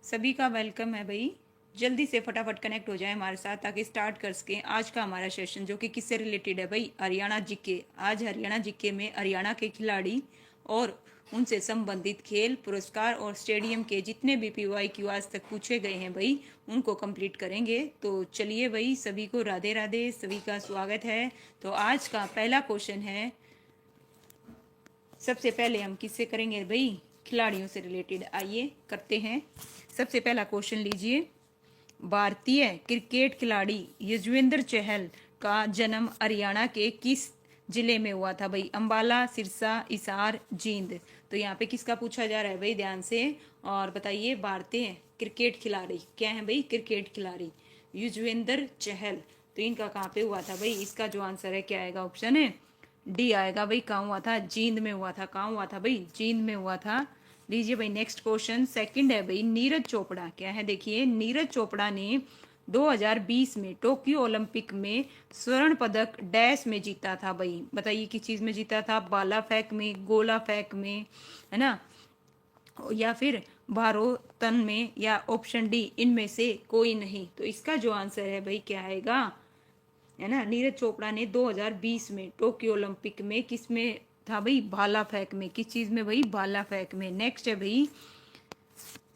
सभी का वेलकम है भाई। जल्दी से फटाफट कनेक्ट हो जाए हमारे साथ ताकि स्टार्ट कर सकें आज का हमारा सेशन, जो कि किससे रिलेटेड है भाई? हरियाणा जीके। आज हरियाणा जीके में हरियाणा के खिलाड़ी और उनसे संबंधित खेल, पुरस्कार और स्टेडियम के जितने भी PYQ आज तक पूछे गए हैं भाई, उनको कंप्लीट करेंगे। तो चलिए भाई, सभी को राधे राधे, सभी का स्वागत है। तो आज का पहला क्वेश्चन है, सबसे पहले हम किससे करेंगे भाई? खिलाड़ियों से रिलेटेड। आइए करते हैं। सबसे पहला क्वेश्चन लीजिए। भारतीय क्रिकेट खिलाड़ी युजवेंद्र चहल का जन्म हरियाणा के किस जिले में हुआ था भाई? अंबाला, सिरसा, हिसार, जींद। तो यहाँ पे किसका पूछा जा रहा है भाई? ध्यान से और बताइए। भारतीय क्रिकेट खिलाड़ी क्या है भाई? क्रिकेट खिलाड़ी युजवेंद्र चहल। तो इनका कहाँ पे हुआ था भाई? इसका जो आंसर है क्या आएगा? ऑप्शन है डी आएगा भाई। कहाँ हुआ था? जींद में हुआ था। कहाँ हुआ था भाई? जींद में हुआ था। लीजिए भाई नेक्स्ट क्वेश्चन सेकंड है भाई। नीरज चोपड़ा क्या है? देखिए, नीरज चोपड़ा ने 2020 में टोक्यो ओलंपिक में स्वर्ण पदक डैश में जीता था भाई? बताइए किस चीज में जीता था? भाला फेंक में, गोला फेंक में, है ना, या फिर भारोत्तोलन में, या ऑप्शन डी इनमें से कोई नहीं। तो इसका जो आंसर है भाई क्या आएगा? है ना, नीरज चोपड़ा ने 2020 में टोक्यो ओलंपिक में किस में था भाई? भाला फेंक में। किस चीज में भाई? भाला फेंक में। नेक्स्ट है भाई,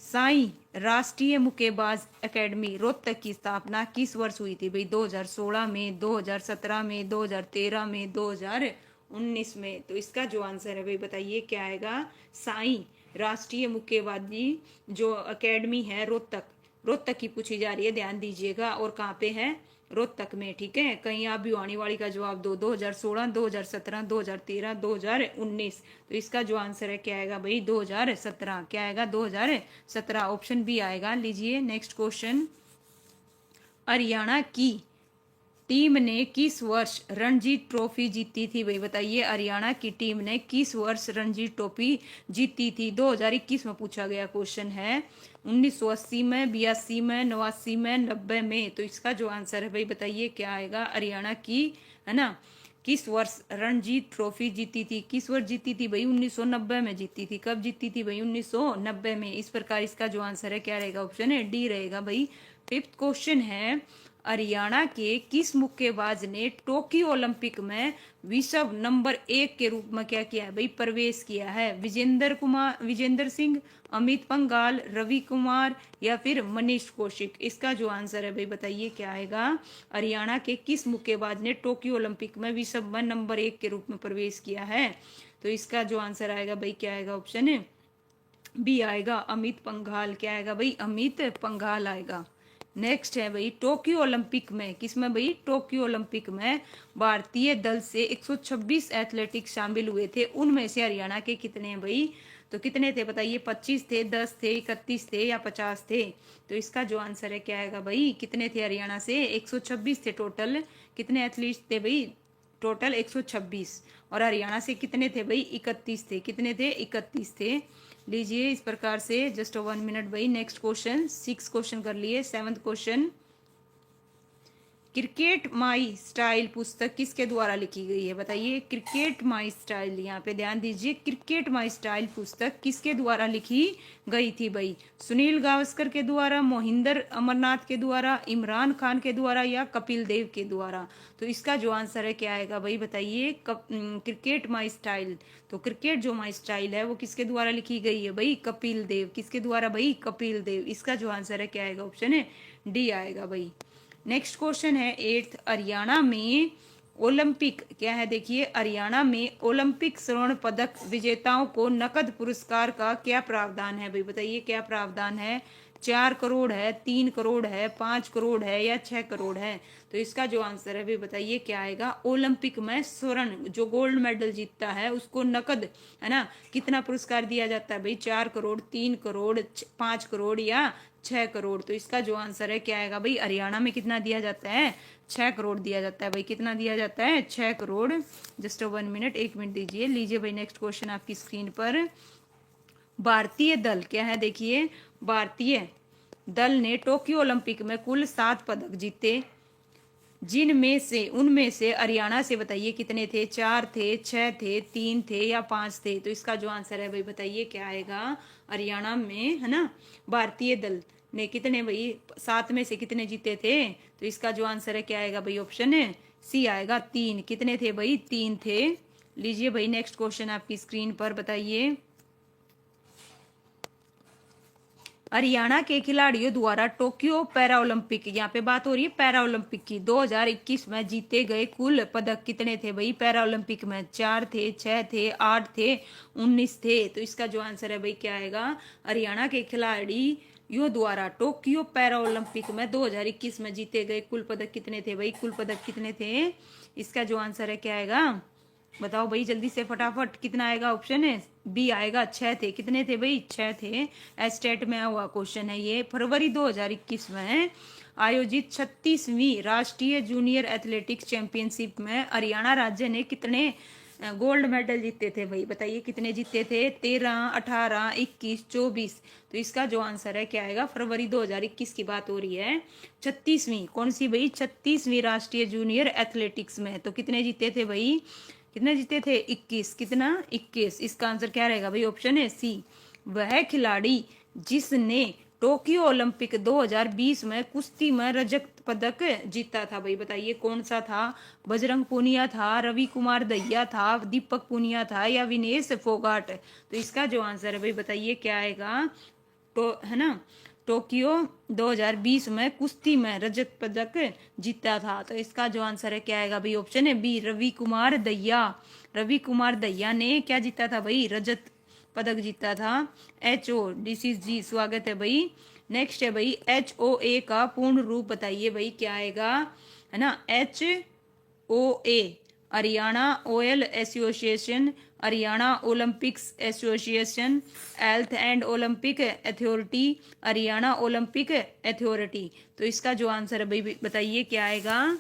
साई राष्ट्रीय मुक्केबाज एकेडमी रोहतक की स्थापना किस वर्ष हुई थी भाई? 2016 में, 2017 में, 2013 में, 2019 में। तो इसका जो आंसर है भाई बताइए क्या आएगा? साई राष्ट्रीय मुक्केबाजी जो एकेडमी है रोहतक, रोहतक की पूछी जा रही है, ध्यान दीजिएगा। और कहाँ पे है? रोहतक में। ठीक है, कहीं आप भी आने वाली का जवाब दो। 2016, 2017, 2013, 2019। तो इसका जो आंसर है क्या आएगा भाई? 2017। क्या आएगा? 2017। ऑप्शन बी आएगा। लीजिए नेक्स्ट क्वेश्चन। हरियाणा की टीम ने किस वर्ष रणजी ट्रॉफी जीती थी भाई? बताइए, हरियाणा की टीम ने किस वर्ष रणजी ट्रॉफी जीती थी? 2021 में पूछा गया क्वेश्चन है। 1980 में, 82 में, 89 में, 90 में। तो इसका जो आंसर है भाई बताइए क्या आएगा? हरियाणा की, है ना, किस वर्ष रणजी ट्रॉफी जीती थी? किस वर्ष जीती थी भाई? 1990 में जीती थी। कब जीती थी भाई? 1990 में। इस प्रकार इसका जो आंसर है क्या रहेगा? ऑप्शन है डी रहेगा भाई। फिफ्थ क्वेश्चन है, हरियाणा के किस मुक्केबाज ने टोक्यो ओलंपिक में विश्व नंबर 1 के रूप में क्या किया है भाई? प्रवेश किया है? विजेंद्र सिंह, अमित पंघाल, रवि कुमार, या फिर मनीष कौशिक। इसका जो आंसर है भाई बताइए क्या आएगा? हरियाणा के किस मुक्केबाज ने टोक्यो ओलंपिक में विश्व में नंबर 1 के रूप में प्रवेश किया है? तो इसका जो आंसर आएगा भाई क्या आएगा? ऑप्शन है बी आएगा, अमित पंघाल। क्या आएगा भाई? अमित पंघाल आएगा। नेक्स्ट है भाई, टोक्यो ओलंपिक में, किसमें भाई? टोक्यो ओलंपिक में भारतीय दल से 126 एथलेटिक्स शामिल हुए थे। उनमें से हरियाणा के कितने हैं भाई? तो कितने थे बताइए? 25 थे, 10 थे, 31 थे, या 50 थे? तो इसका जो आंसर है क्या आएगा भाई? कितने थे हरियाणा से? 126 थे टोटल। कितने एथलीट्स थे भाई? टोटल 126। और हरियाणा से कितने थे भाई? 31 थे। कितने थे? 31 थे। लीजिए इस प्रकार से, जस्ट 1 मिनट भाई। नेक्स्ट क्वेश्चन, 6 क्वेश्चन कर लिए। 7th question, cricket my style पुस्तक किसके द्वारा लिखी गई है? बताइए, क्रिकेट माई स्टाइल, यहाँ पे ध्यान दीजिए। क्रिकेट माई स्टाइल पुस्तक किसके द्वारा लिखी गई थी भाई? सुनील गावस्कर के द्वारा, मोहिंदर अमरनाथ के द्वारा, इमरान खान के द्वारा, या कपिल देव के द्वारा? तो इसका जो आंसर है क्या आएगा भाई बताइए? Cricket my style. तो क्रिकेट जो माई स्टाइल है वो किसके द्वारा लिखी गई है भाई? कपिल देव। किसके द्वारा भाई? कपिल देव। इसका जो आंसर है क्या आएगा? ऑप्शन है डी आएगा भाई। नेक्स्ट क्वेश्चन है 8th, हरियाणा में ओलंपिक क्या है? देखिए, हरियाणा में ओलंपिक स्वर्ण पदक विजेताओं को नकद पुरस्कार का क्या प्रावधान है भाई? बताइए क्या प्रावधान है? 4 करोड़ है, 3 करोड़ है, 5 करोड़ है, या 6 करोड़ है? तो इसका जो आंसर है भाई बताइए क्या आएगा? ओलंपिक में स्वर्ण जो गोल्ड मेडल जीतता है उसको नकद, है ना, कितना पुरस्कार दिया जाता है भाई? 4 करोड़, 3 करोड़, 5 करोड़, या 6 करोड़? तो इसका जो आंसर है क्या आएगा भाई? हरियाणा में कितना दिया जाता है? 6 करोड़ दिया जाता है भाई। कितना दिया जाता है? 6 करोड़। जस्ट 1 मिनट, 1 मिनट दीजिए। लीजिए भाई नेक्स्ट क्वेश्चन आपकी स्क्रीन पर। भारतीय दल क्या है? देखिए, भारतीय दल ने टोक्यो ओलंपिक में कुल 7 पदक जीते, जिनमें से उनमें से हरियाणा से बताइए कितने थे? 4 थे, 6 थे, 3 थे, या 5 थे? तो इसका जो आंसर है भाई बताइए क्या आएगा? हरियाणा में, है ना, भारतीय दल ने कितने भाई 7 में से कितने जीते थे? तो इसका जो आंसर है क्या आएगा भाई? ऑप्शन है सी आएगा 3। कितने थे भाई? 3 थे। लीजिए भाई नेक्स्ट क्वेश्चन आपकी स्क्रीन पर, बताइए। हरियाणा के खिलाड़ियों द्वारा टोक्यो पैरा ओलंपिक, यहाँ पे बात हो रही है पैरा ओलंपिक की, 2021 में जीते गए कुल पदक कितने थे भाई पैरा ओलंपिक में? 4 थे, 6 थे, 8 थे, 19 थे। तो इसका जो आंसर है भाई क्या आएगा? हरियाणा के खिलाड़ियों द्वारा टोक्यो पैरा ओलंपिक में 2021 में जीते गए कुल पदक कितने थे भाई? कुल पदक कितने थे? इसका जो आंसर है क्या आएगा? बताओ भाई जल्दी से फटाफट, कितना आएगा? ऑप्शन है बी आएगा 6 थे। कितने थे भाई? 6 थे। एस्टेट में हुआ क्वेश्चन है ये। फरवरी 2021 में आयोजित 36वीं राष्ट्रीय जूनियर एथलेटिक्स चैंपियनशिप में हरियाणा राज्य ने कितने गोल्ड मेडल जीते थे भाई? बताइए कितने जीते थे? 13, 18, 21, 24। तो इसका जो आंसर है क्या आएगा? फरवरी 2021 की बात हो रही है। 36वीं कौन सी भाई? 36वीं राष्ट्रीय जूनियर एथलेटिक्स में तो कितने जीते थे भाई? कितने जीते थे? 21। कितना? 21। इसका आंसर क्या रहेगा भाई? ऑप्शन है सी। वह खिलाड़ी जिसने टोक्यो ओलंपिक 2020 में कुश्ती में रजत पदक जीता था भाई, बताइए कौन सा था? बजरंग पूनिया था, रवि कुमार दहिया था, दीपक पूनिया था, या विनेश फोगाट? तो इसका जो आंसर है भाई बताइए क्या आएगा? तो है ना, टोक्यो 2020 में कुश्ती में रजत पदक जीता था। तो इसका जो आंसर है क्या आएगा भाई? ऑप्शन है बी, रवि कुमार दहिया। रवि कुमार दहिया ने क्या जीता था भाई? रजत पदक जीता था। HO डिसीज जी, स्वागत है भाई। नेक्स्ट है भाई HOA का पूर्ण रूप बताइए भाई क्या आएगा? है ना, HOA Haryana oil association, Haryana Olympics association, health and Olympic authority, Haryana Olympic authority. तो इसका जो आंसर है भाई बताइए क्या आएगा?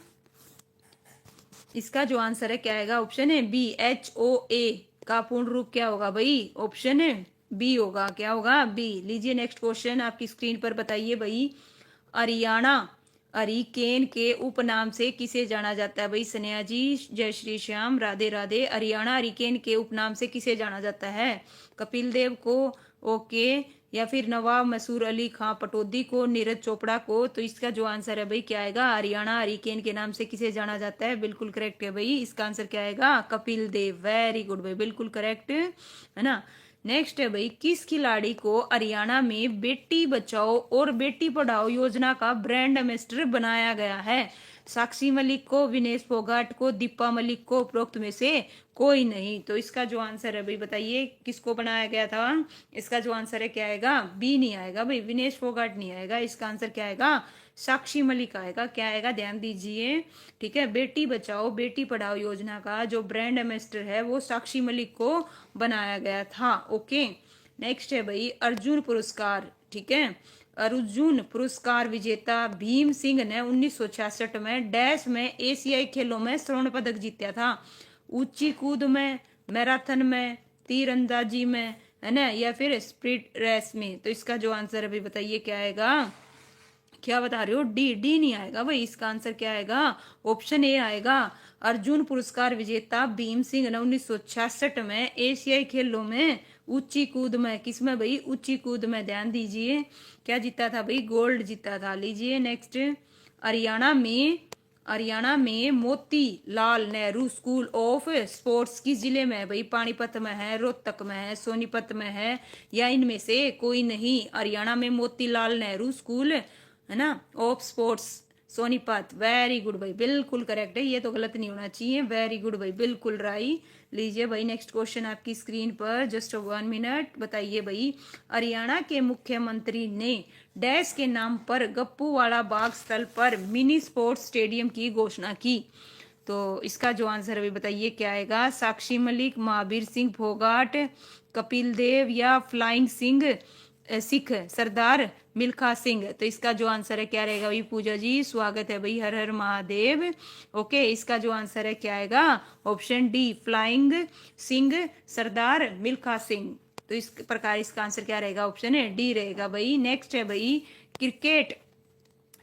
इसका जो आंसर है क्या आएगा? ऑप्शन है बी, HOA का पूर्ण रूप क्या होगा भाई? ऑप्शन है बी होगा। क्या होगा? बी। लीजिए नेक्स्ट क्वेश्चन आपकी स्क्रीन पर, बताइए भाई। हरियाणा हरिकेन के उपनाम से किसे जाना जाता है भाई? स्नेहा जी, जय श्री श्याम, राधे राधे। हरियाणा हरिकेन के उपनाम से किसे जाना जाता है? कपिल देव को, ओके, या फिर नवाब मसूर अली खां पटौदी को, नीरज चोपड़ा को? तो इसका जो आंसर है भाई क्या आएगा? हरियाणा हरिकेन के नाम से किसे जाना जाता है? बिल्कुल करेक्ट है भाई। इसका आंसर क्या आएगा? कपिल देव। वेरी गुड भाई, बिल्कुल करेक्ट है ना। नेक्स्ट है भाई, किस खिलाड़ी को हरियाणा में बेटी बचाओ और बेटी पढ़ाओ योजना का ब्रांड एम्बेसडर बनाया गया है? साक्षी मलिक को, विनेश फोगाट को, दीपा मलिक को, उपरोक्त में से कोई नहीं। तो इसका जो आंसर है भाई बताइए किसको बनाया गया था? इसका जो आंसर है क्या आएगा? बी नहीं आएगा भाई, विनेश फोगाट नहीं आएगा। इसका आंसर क्या आएगा? साक्षी मलिक आएगा। क्या आएगा? ध्यान दीजिए, ठीक है। बेटी बचाओ बेटी पढ़ाओ योजना का जो ब्रांड एम्बेसडर है वो साक्षी मलिक को बनाया गया था। ओके, नेक्स्ट है भाई अर्जुन पुरस्कार, ठीक है। अर्जुन पुरस्कार विजेता भीम सिंह ने 1966 में डैश में एशियाई खेलों में स्वर्ण पदक जीता था? ऊंची कूद में, मैराथन में, तीरंदाजी में, है ना, या फिर स्प्रिट रेस में? तो इसका जो आंसर है भाई बताइए क्या आएगा? क्या बता रहे हो? डी नहीं आएगा भाई। इसका आंसर क्या आएगा? ऑप्शन ए आएगा। अर्जुन पुरस्कार विजेता भीम सिंह ने 1966 में एशियाई खेलों में ऊंची कूद में, किसमें भाई? ऊंची कूद में। ध्यान दीजिए क्या जीता था भाई? गोल्ड जीता था। लीजिए नेक्स्ट, हरियाणा में Moti Lal Nehru school of sports किस जिले में है भाई? पानीपत में है, रोहतक में है, सोनीपत में है, या इनमें से कोई नहीं? हरियाणा में मोतीलाल नेहरू स्कूल, है ना, of sports, Sonipat. Very good भाई, बिल्कुल करेक्ट है। ये तो गलत नहीं होना चाहिए। वेरी गुड भाई, बिल्कुल राइट। लीजिए भाई नेक्स्ट क्वेश्चन आपकी स्क्रीन पर, जस्ट 1 मिनट। बताइए भाई, हरियाणा के मुख्यमंत्री ने डैश के नाम पर गप्पूवाड़ा बाग स्थल पर मिनी स्पोर्ट्स स्टेडियम की घोषणा की? तो इसका जो आंसर है बताइए क्या आएगा? साक्षी मलिक, महावीर सिंह फोगाट, कपिल देव, या फ्लाइंग सिख सरदार मिल्खा सिंह? तो इसका जो आंसर है क्या रहेगा भाई? पूजा जी, स्वागत है भाई, हर हर महादेव। ओके, इसका जो आंसर है क्या आएगा? ऑप्शन डी, फ्लाइंग सिंह सरदार मिल्खा सिंह। तो इस प्रकार इसका आंसर क्या रहेगा? ऑप्शन है डी रहेगा भाई। नेक्स्ट है भाई, क्रिकेट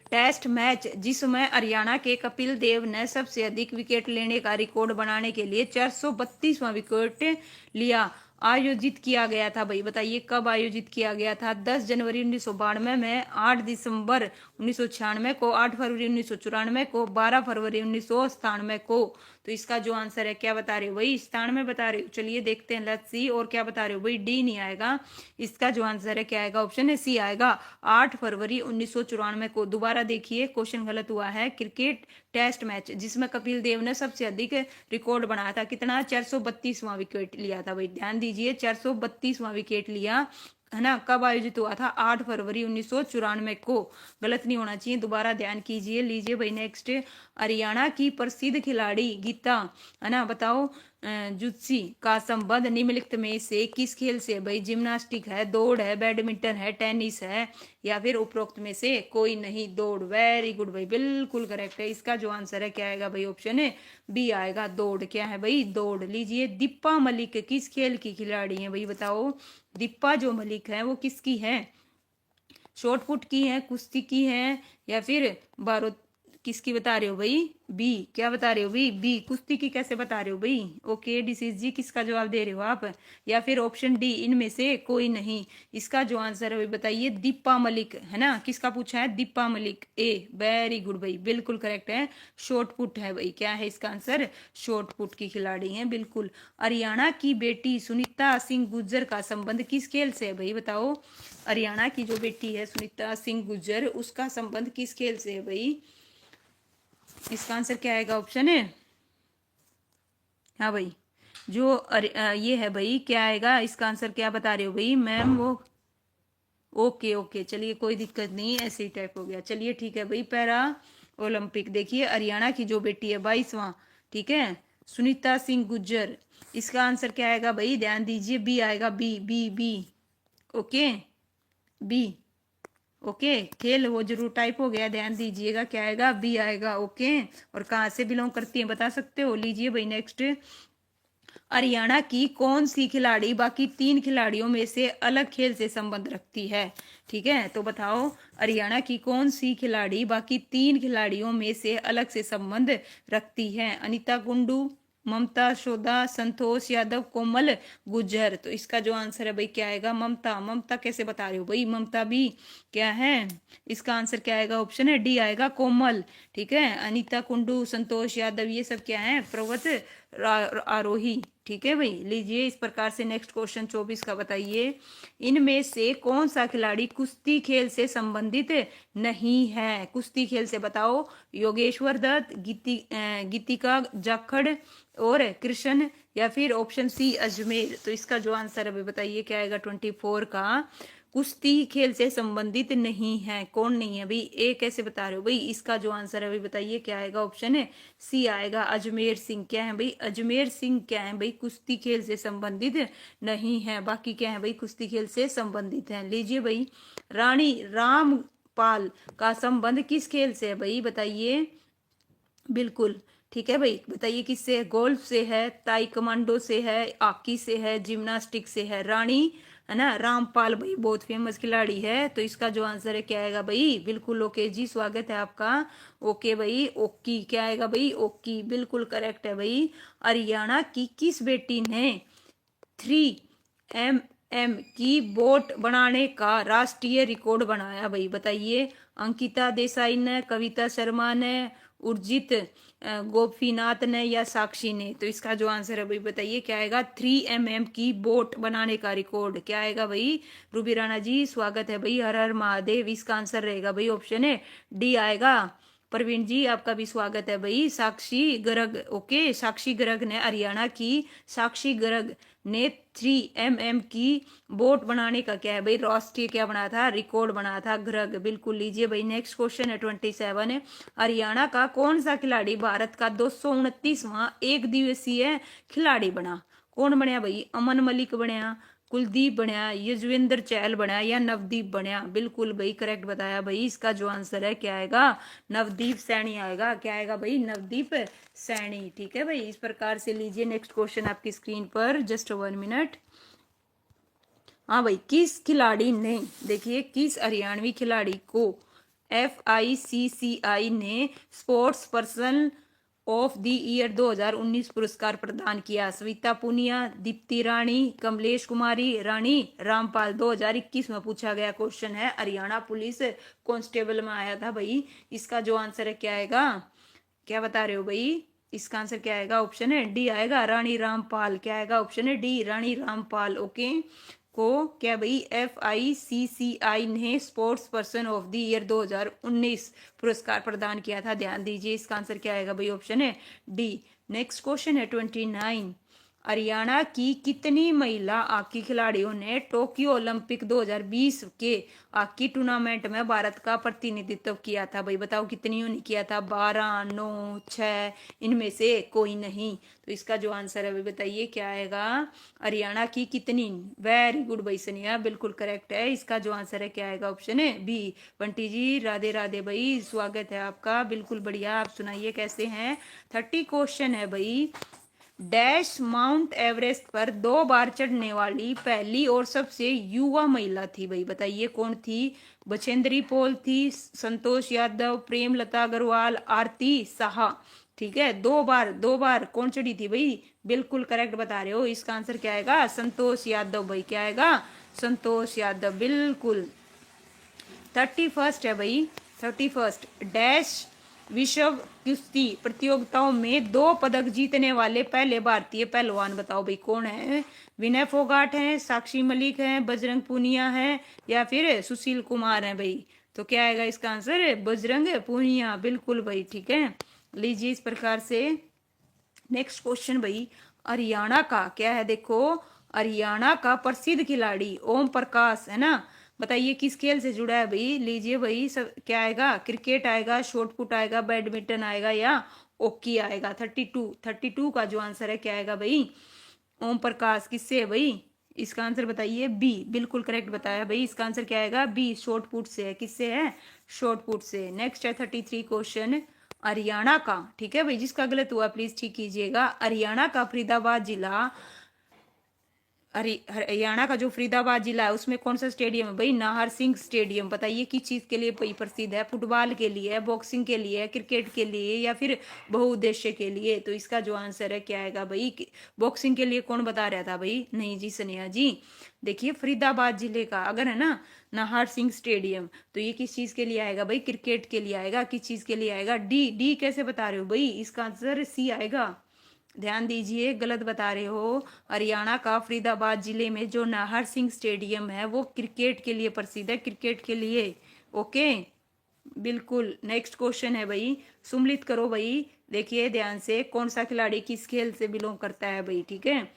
टेस्ट मैच जिसमें हरियाणा के कपिल देव ने सबसे अधिक विकेट लेने का रिकॉर्ड बनाने के लिए 432वां विकेट लिया, आयोजित किया गया था भाई? बताइए कब आयोजित किया गया था? 10 जनवरी 1992 में, 8 दिसंबर 1996 को, 8 फरवरी 1994 को, 12 फरवरी 1997 को। तो इसका जो आंसर है, क्या बता रहे हो भाई? 97 बता रहे हो। चलिए देखते हैं, लेट्स सी। और क्या बता रहे हो भाई? डी नहीं आएगा। इसका जो आंसर है क्या आएगा? ऑप्शन है सी आएगा, 8 फरवरी 1994 को। दोबारा देखिए, क्वेश्चन गलत हुआ है। क्रिकेट टेस्ट मैच जिसमें कपिल देव ने सबसे अधिक रिकॉर्ड बनाया था, कितना? 432वां विकेट लिया था भाई। ध्यान दीजिए, 432वां विकेट लिया है ना। कब आयोजित हुआ था? 8 फरवरी 1994 को। गलत नहीं होना चाहिए। दोबारा ध्यान कीजिए। लीजिए भाई नेक्स्ट, हरियाणा की प्रसिद्ध खिलाड़ी गीता, है ना, बताओ, जुत्सी का संबंध निम्नलिखित में से किस खेल से है भाई? जिम्नास्टिक है, दौड़ है, बैडमिंटन है, टेनिस है, या फिर उपरोक्त में से कोई नहीं? दौड़। वेरी गुड भाई, बिल्कुल करेक्ट है। इसका जो आंसर है क्या आएगा भाई? ऑप्शन है बी आएगा, दौड़। क्या है भाई? दौड़। लीजिए, दीपा मलिक किस खेल की खिलाड़ी है भाई? बताओ, दीपा जो मलिक है वो किसकी है? शॉर्टपुट की है, कुश्ती की है, या फिर बारो किसकी बता रहे हो भाई? बी। क्या बता रहे हो भाई? बी। कुश्ती की कैसे बता रहे हो भाई? ओके डिसीज जी, किसका जवाब दे रहे हो आप? या फिर ऑप्शन डी, इनमें से कोई नहीं? इसका जो आंसर है भाई बताइए, दीपा मलिक, है ना। किसका पूछा है? दीपा मलिक। ए। वेरी गुड भाई, बिल्कुल करेक्ट है। शॉर्टपुट है भाई। क्या है इसका आंसर? शॉर्टपुट की खिलाड़ी है, बिल्कुल। हरियाणा की बेटी सुनीता सिंह गुर्जर का संबंध किस खेल से है भाई? बताओ, हरियाणा की जो बेटी है सुनीता सिंह गुर्जर, उसका संबंध किस खेल से है भाई? इसका आंसर क्या आएगा? ऑप्शन है, हाँ भाई, जो ये है भाई, क्या आएगा इसका आंसर? क्या बता रहे हो भाई मैम? वो ओके ओके, चलिए कोई दिक्कत नहीं, ऐसे ही टाइप हो गया। चलिए ठीक है भाई। पैरा ओलंपिक, देखिए हरियाणा की जो बेटी है 22वां, ठीक है, सुनीता सिंह गुर्जर, इसका आंसर क्या आएगा भाई? ध्यान दीजिए, बी आएगा, B B B. Okay, B. Okay, खेल वो जरूर टाइप हो गया, ध्यान दीजिएगा। क्या आएगा? बी आएगा। ओके, और कहाँ से बिलोंग करती है बता सकते हो? लीजिए भाई नेक्स्ट, हरियाणा की कौन सी खिलाड़ी बाकी 3 खिलाड़ियों में से अलग खेल से संबंध रखती है? ठीक है, तो बताओ, हरियाणा की कौन सी खिलाड़ी बाकी 3 खिलाड़ियों में से अलग से संबंध रखती है? अनीता कुंडू, ममता शोधा, संतोष यादव, कोमल गुज्जर। तो इसका जो आंसर है भाई क्या आएगा? ममता। ममता कैसे बता रहे हो भाई? ममता भी क्या है? इसका आंसर क्या आएगा? ऑप्शन है डी आएगा, कोमल। ठीक है, अनीता कुंडू, संतोष यादव, ये सब क्या है? पर्वत आरोही। ठीक है भाई। लीजिए इस प्रकार से नेक्स्ट क्वेश्चन 24 का बताइए, इनमें से कौन सा खिलाड़ी कुश्ती खेल से संबंधित नहीं है? कुश्ती खेल से बताओ, योगेश्वर दत्त, गीतिका जाखड़ और कृष्ण, या फिर ऑप्शन सी अजमेर। तो इसका जो आंसर है बताइए क्या आएगा? 24 का कुश्ती खेल से संबंधित नहीं है। कौन नहीं है भाई? ए कैसे बता रहे हो भाई? इसका जो आंसर है भाई बताइए क्या आएगा? ऑप्शन है सी आएगा, अजमेर सिंह। क्या है भाई? अजमेर सिंह क्या है भाई? कुश्ती खेल से संबंधित नहीं है। बाकी क्या है भाई? कुश्ती खेल से संबंधित है। लीजिए भाई, रानी रामपाल का संबंध किस खेल से है भाई? बताइए। बिल्कुल ठीक है भाई, बताइए किससे है? गोल्फ से है, ताइक्वांडो से है, हॉकी से है, जिम्नास्टिक से है? रानी, है ना, रामपाल भाई बहुत फेमस खिलाड़ी है। तो इसका जो आंसर है क्या आएगा भाई? बिल्कुल ओके जी, स्वागत है आपका। ओके भाई, ओकी। क्या आएगा भाई? ओकी, बिल्कुल करेक्ट है भाई। हरियाणा की किस बेटी ने 3mm की बोट बनाने का राष्ट्रीय रिकॉर्ड बनाया भाई? बताइए। अंकिता देसाई ने, कविता शर्मा ने, उर्जित गोपीनाथ ने, या साक्षी ने? तो इसका जो आंसर है भाई बताइए क्या आएगा? 3mm की बोट बनाने का रिकॉर्ड। क्या आएगा भाई? रूबी राणा जी स्वागत है भाई, हर हर महादेव। इसका आंसर रहेगा भाई ऑप्शन है डी आएगा। प्रवीण जी आपका भी स्वागत है भाई। साक्षी गर्ग, ओके, साक्षी गर्ग ने, हरियाणा की साक्षी गर्ग ने 3mm की बोट बनाने का क्या है भाई? राष्ट्रीय क्या बनाया था? रिकॉर्ड बनाया था, गर्ग। बिल्कुल। लीजिए भाई नेक्स्ट क्वेश्चन है 27 है, हरियाणा का कौन सा खिलाड़ी भारत का 229वां एक दिवसीय खिलाड़ी बना? कौन बनया भाई? अमन मलिक बनया, कुलदीप बनया, युजवेंद्र चहल बनया, या नवदीप बनया? बिल्कुल भाई करेक्ट बताया भाई। इसका जो आंसर है क्या आएगा? नवदीप सैनी आएगा। क्या आएगा भाई? नवदीप सैनी। ठीक है भाई, इस प्रकार से। लीजिए नेक्स्ट क्वेश्चन आपकी स्क्रीन पर, जस्ट 1 मिनट। हाँ भाई, किस खिलाड़ी ने, देखिए, किस हरियाणवी खिलाड़ी को FICCI ने sports person of the year 2019 पुरस्कार प्रदान किया? सविता पुनिया, दीप्ति रानी, कमलेश कुमारी, रानी रामपाल। 2021 में पूछा गया क्वेश्चन है, हरियाणा पुलिस कांस्टेबल में आया था भाई। इसका जो आंसर है क्या आएगा, क्या बता रहे हो भाई? इसका आंसर क्या आएगा? ऑप्शन है डी आएगा, रानी रामपाल। क्या आएगा? ऑप्शन है डी, रानी रामपाल। ओके, को क्या भाई FICCI ने sports person of the year 2019 पुरस्कार प्रदान किया था। ध्यान दीजिए, इसका आंसर क्या आएगा भाई? ऑप्शन है डी। नेक्स्ट क्वेश्चन है 29। हरियाणा की कितनी महिला हॉकी खिलाड़ियों ने टोक्यो ओलंपिक 2020 के हॉकी टूर्नामेंट में भारत का प्रतिनिधित्व किया था? भाई बताओ कितनियों ने किया था? 12, 9, 6, इनमें से कोई नहीं। तो इसका जो आंसर है भाई बताइए क्या आएगा? हरियाणा की कितनी। वेरी गुड भाई सनिया, बिल्कुल करेक्ट है। इसका जो आंसर है क्या आएगा? ऑप्शन है बी। बंटी जी राधे राधे भाई, स्वागत है आपका, बिल्कुल बढ़िया। आप सुनाइए कैसे हैं? 30 क्वेश्चन है भाई। डैश माउंट एवरेस्ट पर 2 बार चढ़ने वाली पहली और सबसे युवा महिला थी? भाई बताइए कौन थी? बछेंद्री पॉल थी, संतोष यादव, प्रेमलता अग्रवाल, आरती साहा। ठीक है, 2 बार कौन चढ़ी थी भाई? बिल्कुल करेक्ट बता रहे हो। इसका आंसर क्या आएगा? संतोष यादव भाई। क्या आएगा? संतोष यादव, बिल्कुल। 31 है भाई। 31 डैश विश्व कुश्ती प्रतियोगिताओं में 2 पदक जीतने वाले पहले भारतीय पहलवान? बताओ भाई कौन है? विनय फोगाट हैं, साक्षी मलिक हैं, बजरंग पूनिया है, या फिर सुशील कुमार हैं भाई? तो क्या आएगा इसका आंसर? बजरंग पूनिया, बिल्कुल भाई। ठीक है, लीजिए इस प्रकार से। नेक्स्ट क्वेश्चन भाई, हरियाणा का क्या है? देखो, हरियाणा का प्रसिद्ध खिलाड़ी ओम प्रकाश है ना, बताइए किस खेल से जुड़ा है भाई? लीजिए भाई, सब क्या आएगा? क्रिकेट आएगा, शॉटपुट आएगा, बैडमिंटन आएगा, या हॉकी आएगा? 32 का जो आंसर है क्या आएगा भाई? ओम प्रकाश किससे है भाई? इसका आंसर बताइए बी, बिल्कुल करेक्ट बताया भाई। इसका आंसर क्या आएगा? बी, शॉटपुट से है। किससे है? शॉटपुट से। नेक्स्ट है 33 क्वेश्चन, हरियाणा का, ठीक है भाई, जिसका गलत हुआ प्लीज ठीक कीजिएगा। हरियाणा का फरीदाबाद जिला, हरियाणा का जो फरीदाबाद जिला है उसमें कौन सा स्टेडियम है भाई? नाहर सिंह स्टेडियम। बताइए किस चीज के लिए भाई प्रसिद्ध है? फुटबॉल के लिए, बॉक्सिंग के लिए, क्रिकेट के लिए, या फिर बहुउद्देश्य के लिए? तो इसका जो आंसर है क्या आएगा भाई? बॉक्सिंग के लिए कौन बता रहा था भाई? नहीं जी सनिया जी। देखिए फरीदाबाद जिले का अगर है ना नाहर सिंह स्टेडियम, तो ये किस चीज के लिए आएगा भाई? क्रिकेट के लिए आएगा। किस चीज के लिए आएगा? डी कैसे बता रहे हो भाई? इसका आंसर सी आएगा। ध्यान दीजिए, गलत बता रहे हो। हरियाणा का फरीदाबाद जिले में जो नाहर सिंह स्टेडियम है वो क्रिकेट के लिए प्रसिद्ध है, क्रिकेट के लिए। ओके, बिल्कुल। नेक्स्ट क्वेश्चन है भाई, सुमलित करो भाई। देखिए ध्यान से, कौन सा खिलाड़ी किस खेल से बिलोंग करता है भाई? ठीक है,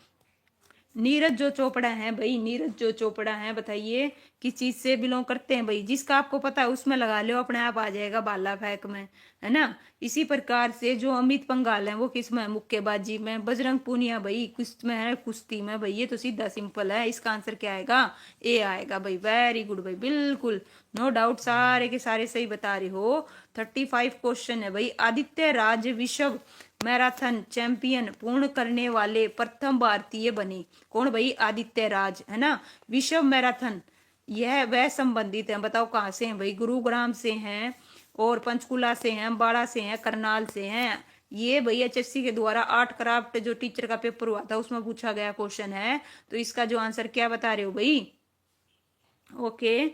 नीरज जो चोपड़ा है भाई, नीरज जो चोपड़ा है, बताइए किस चीज से बिलोंग करते हैं भाई? जिसका आपको पता है उसमें लगा लो, अपने आप आ जाएगा भाला फेंक में, है ना। इसी प्रकार से जो अमित पंघाल है वो किस में? मुक्केबाजी में। बजरंग पूनिया भाई किस में है? कुश्ती में भाई। ये तो सीधा सिंपल है। इसका आंसर क्या आएगा? ए आएगा भाई। वेरी गुड भाई, बिल्कुल नो डाउट, सारे के सारे सही बता रहे हो। 35 क्वेश्चन है भाई, आदित्य राज विश्व मैराथन चैंपियन पूर्ण करने वाले प्रथम भारतीय बने? कौन भाई? आदित्य राज, है ना। विश्व मैराथन यह वह संबंधित है, बताओ कहाँ से हैं भाई? गुरुग्राम से हैं, और पंचकुला से हैं, अम्बाड़ा से हैं, करनाल से हैं। ये भाई HSC के द्वारा आर्ट क्राफ्ट जो टीचर का पेपर हुआ था उसमें पूछा गया क्वेश्चन है। तो इसका जो आंसर क्या बता रहे हो भाई? ओके,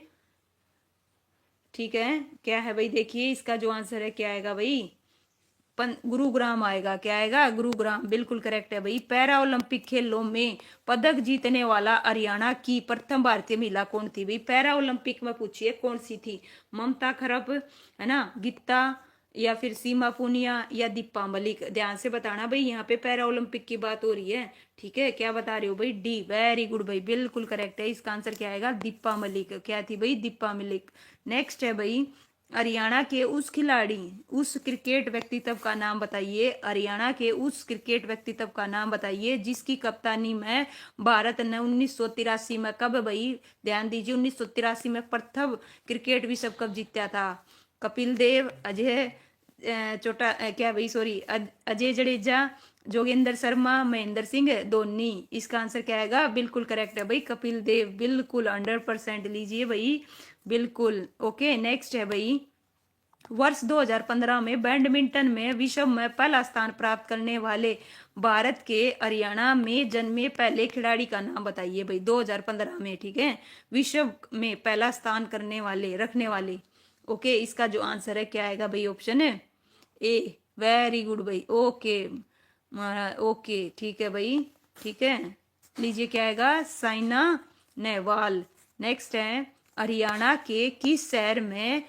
ठीक है, क्या है भाई? देखिए इसका जो आंसर है क्या आएगा भाई? गुरुग्राम आएगा। क्या आएगा? गुरुग्राम, बिल्कुल करेक्ट है भाई। पैरा ओलंपिक खेलों में पदक जीतने वाला हरियाणा की प्रथम भारतीय महिला कौन थी भाई? पैरा ओलंपिक में पूछिए कौन सी थी? ममता खरप, है ना, गीता, या फिर सीमा पूनिया, या दीपा मलिक? ध्यान से बताना भाई, यहाँ पे पैरा ओलंपिक की बात हो रही है। ठीक है, क्या बता रहे हो भाई? डी, वेरी गुड भाई, बिल्कुल करेक्ट है। इसका आंसर क्या आएगा? दीपा मलिक। क्या थी भाई? दीपा मलिक। नेक्स्ट है भाई, हरियाणा के उस खिलाड़ी, उस क्रिकेट व्यक्तित्व का नाम बताइए। हरियाणा के उस क्रिकेट व्यक्तित्व का नाम बताइए जिसकी कप्तानी में भारत ने 1983 में, कब भाई? ध्यान दीजिए, 1983 में प्रथम क्रिकेट विश्व कप जीता था। कपिल देव, अजय चोटा क्या भाई, सॉरी, अजय जडेजा, जोगेंद्र शर्मा, महेंद्र सिंह धोनी। इसका आंसर क्या आएगा? बिल्कुल करेक्ट है भाई, कपिल देव, बिल्कुल 100% लीजिए भाई, बिल्कुल। ओके, नेक्स्ट है भाई, वर्ष 2015 में बैडमिंटन में विश्व में पहला स्थान प्राप्त करने वाले भारत के हरियाणा में जन्मे पहले खिलाड़ी का नाम बताइए भाई। 2015 में, ठीक है, विश्व में पहला स्थान करने वाले, रखने वाले। ओके, इसका जो आंसर है क्या आएगा भाई? ऑप्शन है ए। वेरी गुड भाई। ओके ओके, ठीक है भाई, ठीक है। लीजिए क्या आएगा? साइना नेहवाल। नेक्स्ट है, हरियाणा के किस शहर में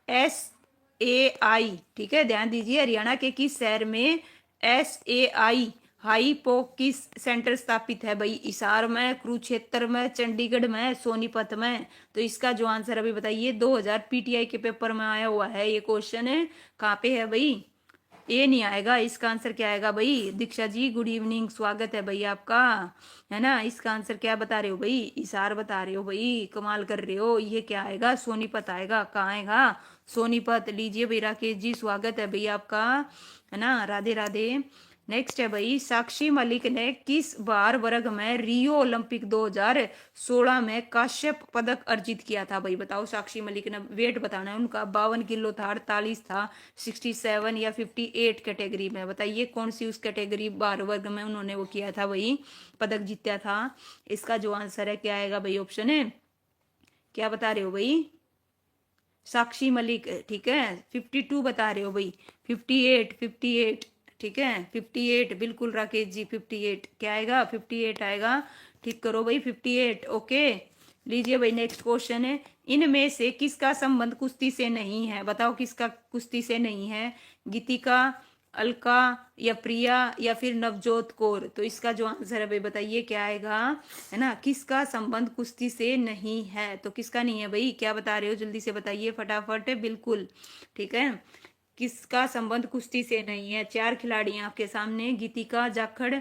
SAI, ठीक है, ध्यान दीजिए, हरियाणा के किस शहर में SAI हाईपोकिस सेंटर स्थापित है भाई? हिसार में, कुरुक्षेत्र में, चंडीगढ़ में, सोनीपत में? तो इसका जो आंसर अभी बताइए। 2000 PTI के पेपर में आया हुआ है ये क्वेश्चन है। कहाँ पे है भाई? ये नहीं आएगा। इसका आंसर क्या आएगा भाई? दीक्षा जी गुड इवनिंग, स्वागत है भाई आपका, है ना। इसका आंसर क्या बता रहे हो भाई? इशार बता रहे हो भाई, कमाल कर रहे हो। ये क्या आएगा? सोनीपत आएगा। कहाँ आएगा? सोनीपत। लीजिए भाई राकेश जी, स्वागत है भाई आपका, है ना। राधे राधे। नेक्स्ट है भाई, साक्षी मलिक ने किस भार वर्ग में रियो ओलंपिक 2016 में कांस्य पदक अर्जित किया था भाई? बताओ, साक्षी मलिक ने, वेट बताना है उनका, 52 किलो था, 48 था, 67 या 58 कैटेगरी में? बताइए कौन सी उस कैटेगरी भार वर्ग में उन्होंने वो किया था भाई, पदक जीता था? इसका जो आंसर है क्या आएगा भाई? ऑप्शन है, क्या बता रहे हो भाई? साक्षी मलिक, ठीक है, 52 बता रहे हो भाई। 58, ठीक है, 58 बिल्कुल राकेश जी, 58 क्या आएगा? 58 आएगा। ठीक करो भाई, 58। ओके, लीजिए भाई नेक्स्ट क्वेश्चन है, इनमें से किसका संबंध कुश्ती से नहीं है? बताओ किसका कुश्ती से नहीं है? गीतिका, अलका या प्रिया या फिर नवजोत कौर? तो इसका जो आंसर है भाई बताइए क्या आएगा, है ना। किसका संबंध कुश्ती से नहीं है? तो किसका नहीं है भाई? क्या बता रहे हो? जल्दी से बताइए फटाफट। बिल्कुल, ठीक है, किसका संबंध कुश्ती से नहीं है? 4 खिलाड़ी आपके सामने, गीतिका जाखड़,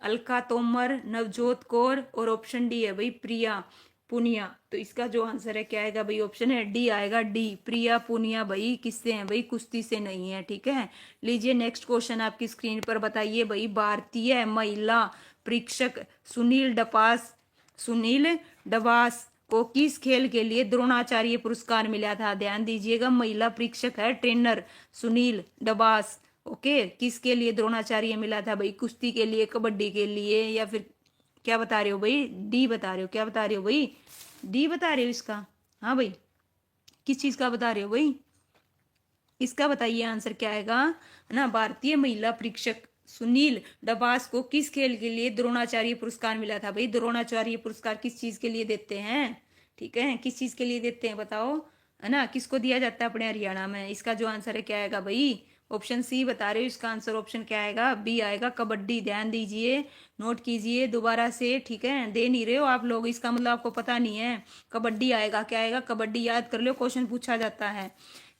अलका तोमर, नवजोत कौर और ऑप्शन डी है भाई प्रिया पुनिया। तो इसका जो आंसर है क्या आएगा भाई? ऑप्शन है डी आएगा, डी, प्रिया पुनिया भाई किससे हैं भाई? कुश्ती से नहीं है, ठीक है। लीजिए नेक्स्ट क्वेश्चन आपकी स्क्रीन पर बताइए भाई, भारतीय महिला परीक्षक सुनील डबास को किस खेल के लिए द्रोणाचार्य पुरस्कार मिला था? ध्यान दीजिएगा, महिला परीक्षक है, ट्रेनर सुनील डबास। ओके, किसके लिए द्रोणाचार्य मिला था भाई? कुश्ती के लिए, कबड्डी के लिए, या फिर क्या बता रहे हो भाई? डी बता रहे हो? क्या बता रहे हो भाई? डी बता रहे हो इसका? हाँ भाई, किस चीज का बता रहे हो भाई? इसका बताइए आंसर क्या आएगा, है ना। भारतीय महिला परीक्षक सुनील डबास को किस खेल के लिए द्रोणाचार्य पुरस्कार मिला था भाई? द्रोणाचार्य पुरस्कार किस चीज के लिए देते हैं? ठीक है, किस चीज के लिए देते हैं बताओ, है ना। किसको दिया जाता है अपने हरियाणा में? इसका जो आंसर है क्या आएगा भाई? ऑप्शन सी बता रहे हो। इसका आंसर ऑप्शन क्या आएगा? बी आएगा, कबड्डी। ध्यान दीजिए, नोट कीजिए दोबारा से, ठीक है। दे नहीं रहे हो आप लोग, इसका मतलब आपको पता नहीं है। कबड्डी आएगा। क्या आएगा? कबड्डी। याद कर लो, क्वेश्चन पूछा जाता है।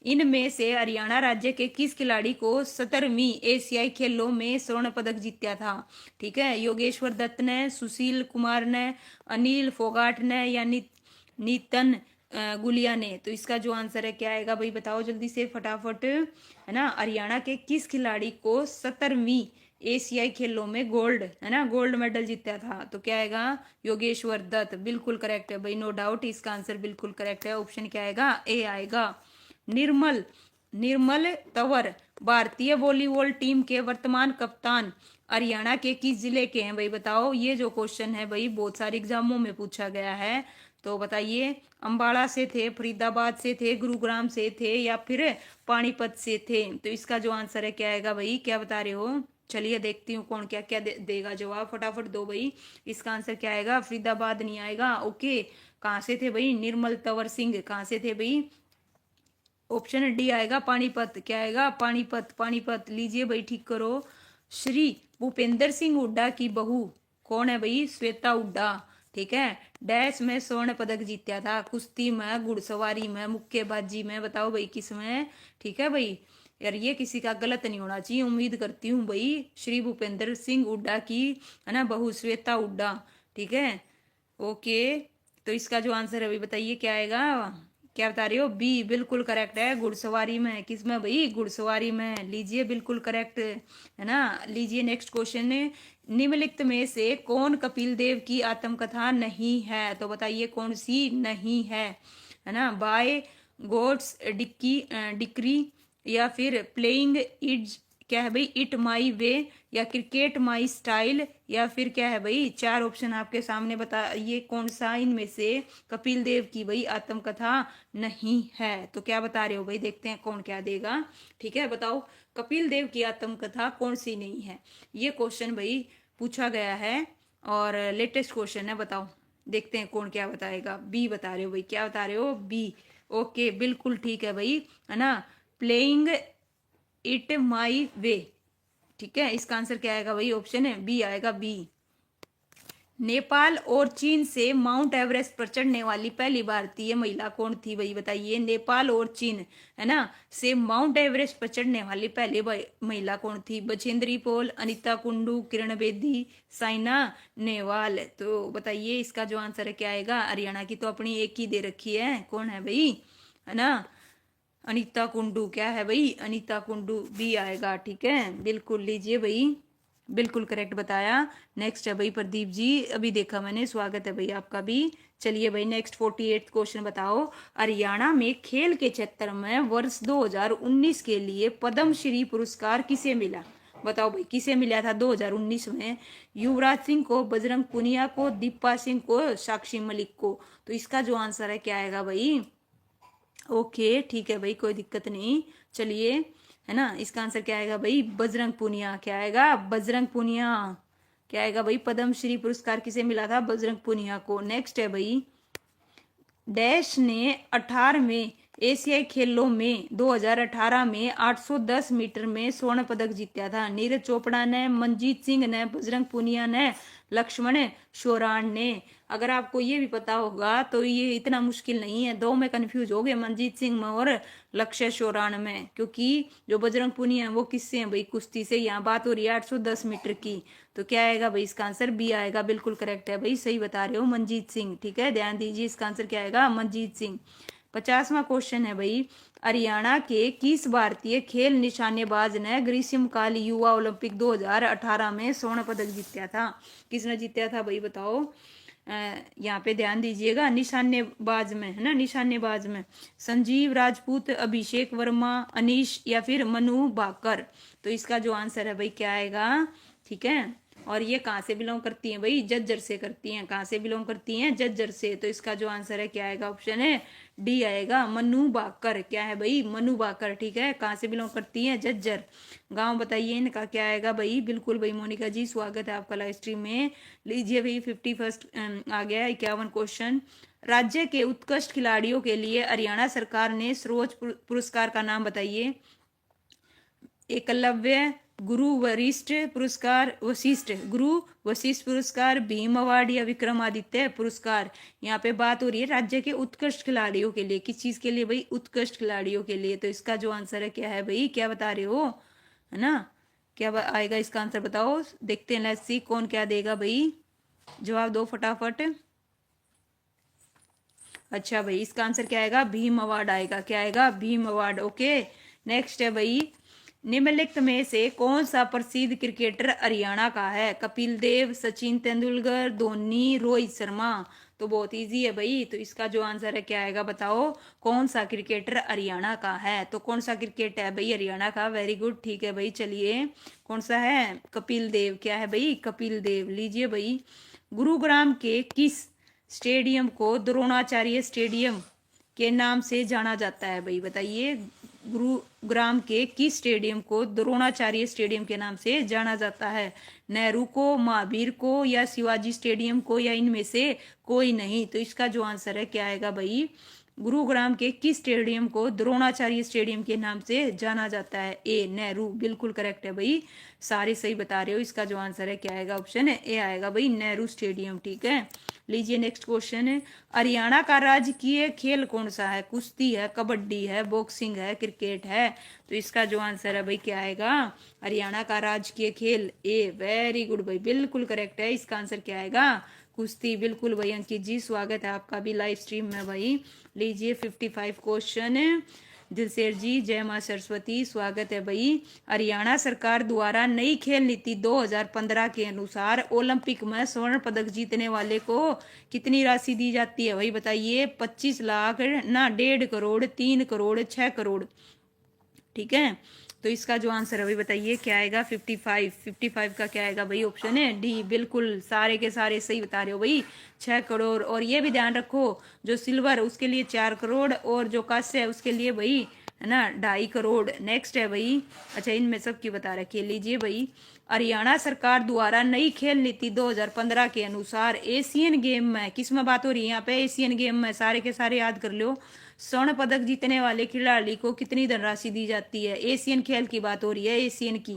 इनमें से हरियाणा राज्य के किस खिलाड़ी को 17वीं एशियाई खेलों में स्वर्ण पदक जीता था? ठीक है, योगेश्वर दत्त ने, सुशील कुमार ने, अनिल फोगाट ने या नितिन गुलिया ने? तो इसका जो आंसर है क्या आएगा भाई? बताओ जल्दी से फटाफट, है ना। हरियाणा के किस खिलाड़ी को 17वीं एशियाई खेलों में गोल्ड, है ना, गोल्ड मेडल जीता था? तो क्या आएगा? योगेश्वर दत्त। बिल्कुल करेक्ट है भाई, नो डाउट, इसका आंसर बिल्कुल करेक्ट है। ऑप्शन क्या आएगा? ए आएगा। निर्मल तंवर भारतीय वॉलीबॉल टीम के वर्तमान कप्तान हरियाणा के किस जिले के हैं भाई? बताओ, ये जो क्वेश्चन है भाई बहुत सारे एग्जामों में पूछा गया है। तो बताइए, अंबाला से थे, फरीदाबाद से थे, गुरुग्राम से थे या फिर पानीपत से थे? तो इसका जो आंसर है क्या आएगा भाई? क्या बता रहे हो? चलिए देखती हूँ कौन क्या क्या देगा जवाब, फटाफट दो भाई। इसका आंसर क्या आएगा? फरीदाबाद नहीं आएगा। ओके, कहाँ से थे भाई? निर्मल तंवर सिंह कहाँ से थे भाई? ऑप्शन डी आएगा, पानीपत। क्या आएगा? पानीपत, पानीपत। लीजिए भाई, ठीक करो। श्री भूपेंद्र सिंह हुड्डा की बहू कौन है भाई? श्वेता हुड्डा, ठीक है। डैश में स्वर्ण पदक जीता था, कुश्ती में, घुड़सवारी में, मुक्केबाजी में? बताओ भाई किस में? ठीक है भाई, यार ये किसी का गलत नहीं होना चाहिए। उम्मीद करती हूँ भाई श्री भूपेंद्र सिंह हुड्डा की, है ना, बहू श्वेता हुड्डा, ठीक है। ओके, तो इसका जो आंसर है भाई बताइए क्या आएगा? क्या बता रही हो? बी बिल्कुल करेक्ट है, घुड़सवारी में। किस में भाई? घुड़सवारी में। लीजिए, बिल्कुल करेक्ट, है ना। लीजिए नेक्स्ट क्वेश्चन, निम्नलिखित में से कौन कपिल देव की आत्मकथा नहीं है? तो बताइए कौन सी नहीं है, है ना। बाय गोड्स डिक्री या फिर प्लेइंग इट, क्या है भाई, इट माई वे या क्रिकेट माई स्टाइल या फिर क्या है भाई, चार ऑप्शन आपके सामने, बताइए कौन सा इनमें से कपिल देव की भाई आत्मकथा नहीं है। तो क्या बता रहे हो भाई, देखते हैं कौन क्या देगा। ठीक है, बताओ कपिल देव की आत्मकथा कौन सी नहीं है। ये क्वेश्चन भाई पूछा गया है और लेटेस्ट क्वेश्चन है, बताओ देखते हैं कौन क्या बताएगा। बी बता रहे हो भाई, क्या बता रहे हो, बी। ओके बिल्कुल ठीक है भाई, है ना, प्लेइंग इट माई वे। ठीक है, इसका आंसर क्या आएगा भाई, ऑप्शन है बी आएगा, बी। नेपाल और चीन से माउंट एवरेस्ट पर चढ़ने वाली पहली भारतीय महिला कौन थी भाई, बताइए। नेपाल और चीन, है ना, से माउंट एवरेस्ट पर चढ़ने वाली पहली महिला कौन थी। बछेंद्री पॉल, अनीता कुंडू, किरण बेदी, साइना नेहवाल। तो बताइए इसका जो आंसर है क्या आएगा। हरियाणा की तो अपनी एक ही दे रखी है, कौन है भाई, है ना, अनीता कुंडू। क्या है भाई, अनीता कुंडू, बी आएगा। ठीक है, बिल्कुल लीजिए भाई, बिल्कुल करेक्ट बताया। नेक्स्ट है भाई प्रदीप जी, अभी देखा मैंने, स्वागत है भाई आपका भी। चलिए भाई नेक्स्ट 48 क्वेश्चन बताओ। हरियाणा में खेल के क्षेत्र में वर्ष 2019 के लिए पद्मश्री पुरस्कार किसे मिला, बताओ भाई किसे मिला था 2019 में। युवराज सिंह को, बजरंग पुनिया को, दीपा सिंह को, साक्षी मलिक को। तो इसका जो आंसर है क्या आएगा भाई। ओके ठीक है भाई, कोई दिक्कत नहीं। चलिए, है ना, इसका आंसर क्या आएगा भाई, बजरंग पूनिया। क्या आएगा, बजरंग पूनिया। क्या आएगा भाई, पद्मश्री पुरस्कार किसे मिला था, बजरंग पूनिया को। नेक्स्ट है भाई, डैश ने 18वें एशियाई खेलों में 2018 में 810 मीटर में स्वर्ण पदक जीता था। नीरज चोपड़ा ने, मनजीत सिंह ने, बजरंग पूनिया ने, लक्ष्मण शोराण ने। अगर आपको ये भी पता होगा तो ये इतना मुश्किल नहीं है, दो में कंफ्यूज हो गए, मनजीत सिंह में और लक्ष्य शोराण में, क्योंकि जो बजरंग पूनिया है वो किससे है भाई, कुश्ती से। यहाँ बात हो रही है 810 मीटर की। तो क्या आएगा भाई, इसका आंसर बी आएगा, बिल्कुल करेक्ट है भाई, सही बता रहे हो, मनजीत सिंह। ठीक है, ध्यान दीजिए, इसका आंसर क्या आएगा, मनजीत सिंह। 50वां क्वेश्चन है भाई, हरियाणा के किस भारतीय खेल निशानेबाज ने ग्रीष्मकाल युवा ओलंपिक 2018 में स्वर्ण पदक जीता था। किसने जीता था भाई, बताओ। यहाँ पे ध्यान दीजिएगा, निशानेबाज में, है ना, निशानेबाज में संजीव राजपूत, अभिषेक वर्मा, अनीश या फिर मनु भाकर। तो इसका जो आंसर है भाई क्या आएगा। ठीक है, और ये कहाँ से बिलोंग करती हैं भाई, जज्जर से करती हैं। कहाँ से बिलोंग करती हैं, जज्जर से। तो इसका जो आंसर है क्या आएगा, ऑप्शन है डी आएगा, मनु भाकर। क्या है भाई, मनु भाकर। ठीक है, कहाँ से बिलोंग करती हैं, जज्जर। गांव बताइए इनका क्या आएगा भाई, बिल्कुल भाई, मोनिका जी स्वागत है आपका लाइव स्ट्रीम में। लीजिए भाई 51 आ गया 51 क्वेश्चन। राज्य के उत्कृष्ट खिलाड़ियों के लिए हरियाणा सरकार ने सर्वोच्च पुरस्कार का नाम बताइए। एकलव्य, गुरु वरिष्ठ पुरस्कार, वशिष्ठ, गुरु वशिष्ठ पुरस्कार, भीम अवार्ड या विक्रमादित्य पुरस्कार। यहाँ पे बात हो रही है राज्य के उत्कृष्ट खिलाड़ियों के लिए, किस चीज के लिए भाई, उत्कृष्ट खिलाड़ियों के लिए। तो इसका जो आंसर है क्या है भाई, क्या बता रहे हो, है ना, क्या आएगा इसका आंसर, बताओ। देखते हैं, लेट्स सी कौन क्या देगा भाई, जवाब दो फटाफट। अच्छा भाई, इसका आंसर क्या आएगा, भीम अवार्ड आएगा। क्या आएगा, भीम अवार्ड। ओके, नेक्स्ट है भाई, निम्नलिखित में से कौन सा प्रसिद्ध क्रिकेटर हरियाणा का है। कपिल देव, सचिन तेंदुलकर, धोनी, रोहित शर्मा। तो बहुत इजी है भाई, तो इसका जो आंसर है क्या आएगा, बताओ। कौन सा क्रिकेटर हरियाणा का है, तो कौन सा क्रिकेट है भाई हरियाणा का, वेरी गुड। ठीक है भाई, चलिए कौन सा है, कपिल देव। क्या है भाई, कपिल देव। लीजिए भाई, गुरुग्राम के किस स्टेडियम को द्रोणाचार्य स्टेडियम के नाम से जाना जाता है भाई, बताइए। गुरुग्राम के किस स्टेडियम को द्रोणाचार्य स्टेडियम के नाम से जाना जाता है। नेहरू को, महावीर को या शिवाजी स्टेडियम को या इनमें से कोई नहीं। तो इसका जो आंसर है क्या आएगा भाई, गुरुग्राम के किस स्टेडियम को द्रोणाचार्य स्टेडियम के नाम से जाना जाता है। ए नेहरू, बिल्कुल करेक्ट है भाई, सारे सही बता रहे हो। इसका जो आंसर है क्या आएगा, ऑप्शन है ए आएगा भाई, नेहरू स्टेडियम। ठीक है, लीजिए नेक्स्ट क्वेश्चन है, हरियाणा का राजकीय खेल कौन सा है। कुश्ती है, कबड्डी है, बॉक्सिंग है, क्रिकेट है। तो इसका जो आंसर है भाई क्या आएगा, हरियाणा का राजकीय खेल ए, वेरी गुड भाई, बिल्कुल करेक्ट है। इसका आंसर क्या आएगा, कुश्ती। बिल्कुल भाई अंकित जी स्वागत है आपका भी लाइव स्ट्रीम में भाई। लीजिए 55 क्वेश्चन, दिलसेर जी जय मां सरस्वती, स्वागत है भाई। हरियाणा सरकार द्वारा नई खेल नीति 2015 के अनुसार ओलंपिक में स्वर्ण पदक जीतने वाले को कितनी राशि दी जाती है भाई बताइए। 25 लाख ना, 1.5 करोड़, 3 करोड़, 6 करोड़। ठीक है, तो इसका जो आंसर है भाई बताइए क्या आएगा। 55 का क्या आएगा भाई, ऑप्शन है डी। बिल्कुल सारे के सारे सही बता रहे हो भाई, 6 करोड़। और ये भी ध्यान रखो, जो सिल्वर उसके लिए 4 करोड़ और जो कांस्य है उसके लिए भाई है ना 2.5 करोड़। नेक्स्ट है भाई, अच्छा इनमें सबकी बता रखी है, लीजिए भाई। हरियाणा सरकार द्वारा नई खेल नीति 2015 के अनुसार एशियन गेम में, किस में बात हो रही है यहाँ पे, एशियन गेम में, सारे के सारे याद कर लो। स्वर्ण पदक जीतने वाले खिलाड़ी को कितनी धनराशि दी जाती है। एशियन खेल की बात हो रही है, एशियन की।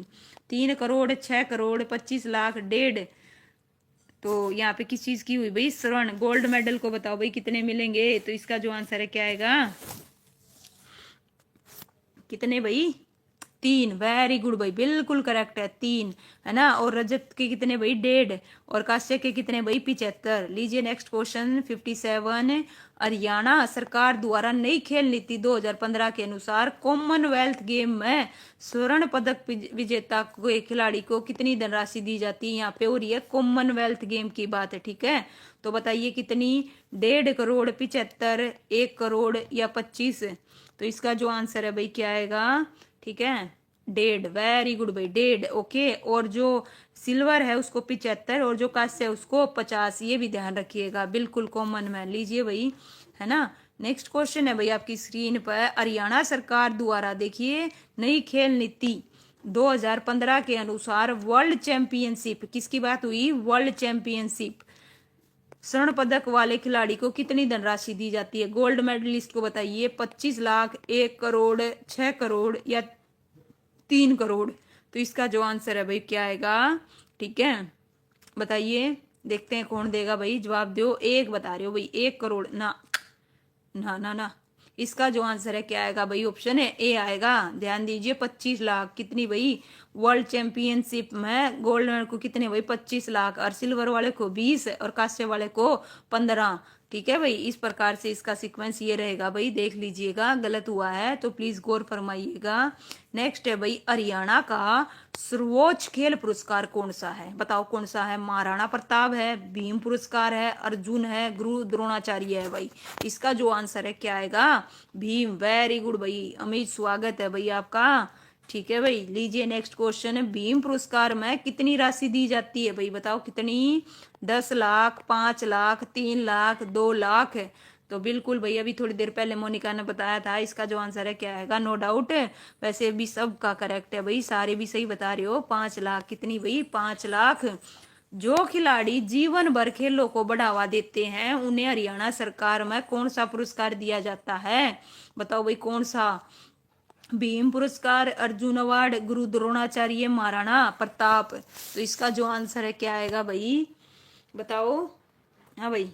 3 करोड़, 6 करोड़, 25 लाख, 1.5। तो यहाँ पे किस चीज की हुई भाई, स्वर्ण गोल्ड मेडल को बताओ भाई कितने मिलेंगे। तो इसका जो आंसर है क्या आएगा, कितने भाई, 3। वेरी गुड भाई, बिल्कुल करेक्ट है, 3 है ना। और रजत के कितने भाई, 1.5। और कांस्य के कितने भाई, 75। लीजिए नेक्स्ट क्वेश्चन 57। हरियाणा सरकार द्वारा नई खेल नीति 2015 के अनुसार कॉमनवेल्थ गेम में स्वर्ण पदक विजेता के खिलाड़ी को कितनी धनराशि दी जाती है। यहाँ पे हो रही है कॉमनवेल्थ गेम की बात है, ठीक है। तो बताइए कितनी, 1.5 करोड़, 75, 1 करोड़ या 25। तो इसका जो आंसर है भाई क्या आएगा, ठीक है 1.5। वेरी गुड भाई, 1.5। ओके, और जो सिल्वर है उसको 75 और जो कांस्य है उसको 50, ये भी ध्यान रखिएगा, बिल्कुल कॉमन में। लीजिए भाई, है ना। नेक्स्ट क्वेश्चन है भाई आपकी स्क्रीन पर। हरियाणा सरकार द्वारा देखिए नई खेल नीति 2015 के अनुसार वर्ल्ड चैंपियनशिप, किसकी बात हुई, वर्ल्ड चैंपियनशिप, स्वर्ण पदक वाले खिलाड़ी को कितनी धनराशि दी जाती है। गोल्ड मेडलिस्ट को बताइए, 25 लाख, 1 करोड़, 6 करोड़ या 3 करोड़। तो इसका जो आंसर है भाई क्या आएगा, ठीक है बताइए, देखते हैं कौन देगा भाई जवाब। दो, एक बता रहे हो भाई, 1 करोड़ ना ना ना ना। इसका जो आंसर है क्या आएगा भाई, ऑप्शन है ए आएगा। ध्यान दीजिए, 25 लाख कितनी भाई, वर्ल्ड चैंपियनशिप में गोल्ड मेडल को कितने भाई, 25 लाख, और सिल्वर वाले को 20 और कांस्य वाले को 15। ठीक है भाई, इस प्रकार से इसका सीक्वेंस ये रहेगा भाई, देख लीजिएगा, गलत हुआ है तो प्लीज गौर फरमाइएगा। नेक्स्ट है भाई, हरियाणा का सर्वोच्च खेल पुरस्कार कौन सा है, बताओ कौन सा है। महाराणा प्रताप है, भीम पुरस्कार है, अर्जुन है, गुरु द्रोणाचार्य है भाई। इसका जो आंसर है क्या आएगा, भीम। वेरी गुड भाई अमित, स्वागत है भाई आपका, ठीक है भाई। लीजिए नेक्स्ट क्वेश्चन है, भीम पुरस्कार में कितनी राशि दी जाती है भाई, बताओ कितनी, 10 लाख, 5 लाख, 3 लाख, 2 लाख। तो बिल्कुल भाई, अभी थोड़ी देर पहले मोनिका ने बताया था, इसका जो आंसर है क्या आएगा, नो डाउट। वैसे भी सबका करेक्ट है भाई, सारे भी सही बता रहे हो। 5 लाख कितनी भाई, 5 लाख। जो खिलाड़ी जीवन भर खेलों को बढ़ावा देते हैं उन्हें हरियाणा सरकार में कौन सा पुरस्कार दिया जाता है, बताओ भाई कौन सा। भीम पुरस्कार, अर्जुन अवार्ड, गुरु द्रोणाचार्य, महाराणा प्रताप। तो इसका जो आंसर है क्या आएगा भाई, बताओ। हाँ भाई,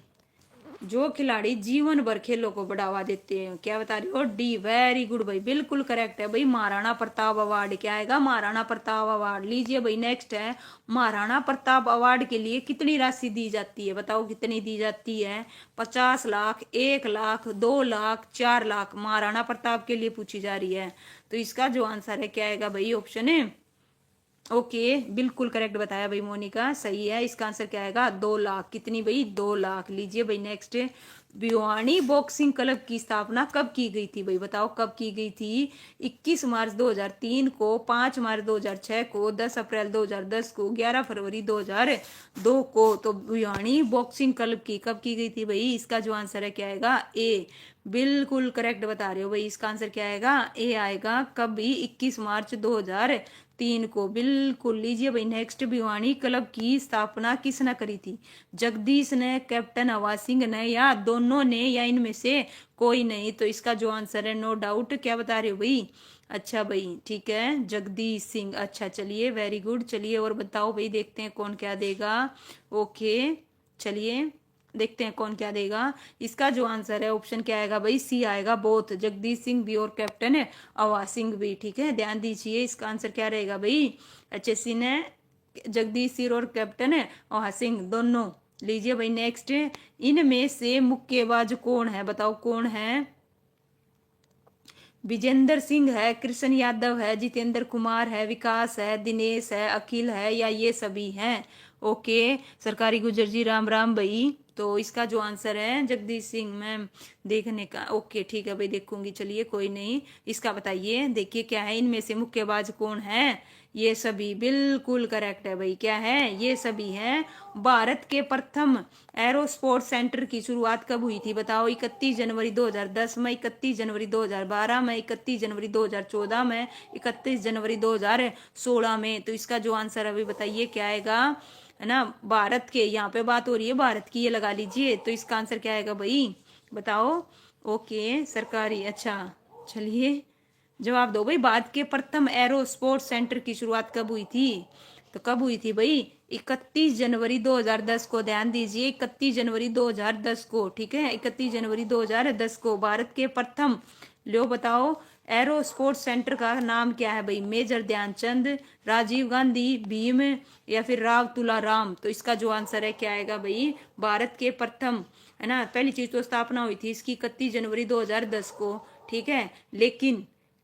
जो खिलाड़ी जीवन भर खेलों को बढ़ावा देते हैं, क्या बता रही हो, डी। वेरी गुड भाई, बिल्कुल करेक्ट है भाई, महाराणा प्रताप अवार्ड। क्या आएगा, महाराणा प्रताप अवार्ड। लीजिए भाई नेक्स्ट है, महाराणा प्रताप अवार्ड के लिए कितनी राशि दी जाती है, बताओ कितनी दी जाती है। 50 लाख, 1 लाख, 2 लाख, 4 लाख। महाराणा प्रताप के लिए पूछी जा रही है। तो इसका जो आंसर है क्या आएगा भाई, ऑप्शन है ओके, बिल्कुल करेक्ट बताया भाई मोनिका, सही है। इसका आंसर क्या आएगा, 2 लाख। कितनी भाई, 2 लाख। लीजिए भाई नेक्स्ट, भिवानी बॉक्सिंग क्लब की स्थापना कब की गई थी भाई, बताओ कब की गई थी। 21 मार्च 2003 को, 5 मार्च 2006 को, 10 अप्रैल 2010 को, 11 फरवरी 2002 को। तो भिवानी बॉक्सिंग क्लब की कब की गई थी भाई, इसका जो आंसर है क्या आएगा, ए। बिल्कुल करेक्ट बता रहे हो भाई, इसका आंसर क्या आएगा, ए आएगा। कब भी, 21 मार्च 2003 को, बिल्कुल। लीजिए भाई नेक्स्ट, भिवानी क्लब की स्थापना किसने करी थी, जगदीश ने, कैप्टन हवा सिंह ने, या दोनों ने, या इनमें से कोई नहीं। तो इसका जो आंसर है नो डाउट, क्या बता रहे हो भाई, अच्छा भाई ठीक है, जगदीश सिंह। अच्छा चलिए, वेरी गुड। चलिए और बताओ भाई, देखते हैं कौन क्या देगा। ओके चलिए देखते हैं कौन क्या देगा। इसका जो आंसर है ऑप्शन क्या आएगा भाई, सी आएगा, बोथ, जगदीश सिंह भी और कैप्टन है अवा सिंह भी। ठीक है, ध्यान दीजिए, इसका आंसर क्या रहेगा भाई, HSC ने जगदीश सिंह और कैप्टन है अवा सिंह दोनों। लीजिए भाई नेक्स्ट, इनमें से मुक्केबाज कौन है, बताओ कौन है। विजेंद्र सिंह है, कृष्ण यादव है, जितेंद्र कुमार है, विकास है, दिनेश है, अखिल है, या ये सभी हैं? ओके, सरकारी गुजर जी, राम राम भाई। तो इसका जो आंसर है जगदीश सिंह मैम, देखने का। ओके ठीक है भाई, देखूंगी, चलिए कोई नहीं। इसका बताइए, देखिए क्या है, इनमें से मुक्केबाज कौन है? ये सभी बिल्कुल करेक्ट है भाई। क्या है? ये सभी हैं। भारत के प्रथम एरो स्पोर्ट्स सेंटर की शुरुआत कब हुई थी? बताओ। 31 जनवरी 2010 में, 31 जनवरी 2012 में, 31 जनवरी 2014 में, 31 जनवरी 2016 में। तो इसका जो आंसर अभी बताइए क्या आएगा, है ना? भारत के, यहाँ पे बात हो रही है भारत की, ये लगा लीजिए। तो इसका आंसर क्या आएगा भाई, बताओ। ओके, सरकारी, अच्छा चलिए जवाब दो भाई। भारत के प्रथम एरो स्पोर्ट्स सेंटर की शुरुआत कब हुई थी? तो कब हुई थी भाई? 31 जनवरी 2010 को, ध्यान दीजिए, 31 जनवरी 2010 को, ठीक है, 31 जनवरी 2010 को भारत के प्रथम, लो बताओ, एरो स्पोर्ट्स सेंटर का नाम क्या है भाई? मेजर ध्यानचंद, राजीव गांधी, भीम, या फिर राव तुलाराम? तो इसका जो आंसर है क्या आएगा भाई? भारत के प्रथम, है ना, पहली चीज तो स्थापना हुई थी इसकी 31 जनवरी 2010 को, ठीक है।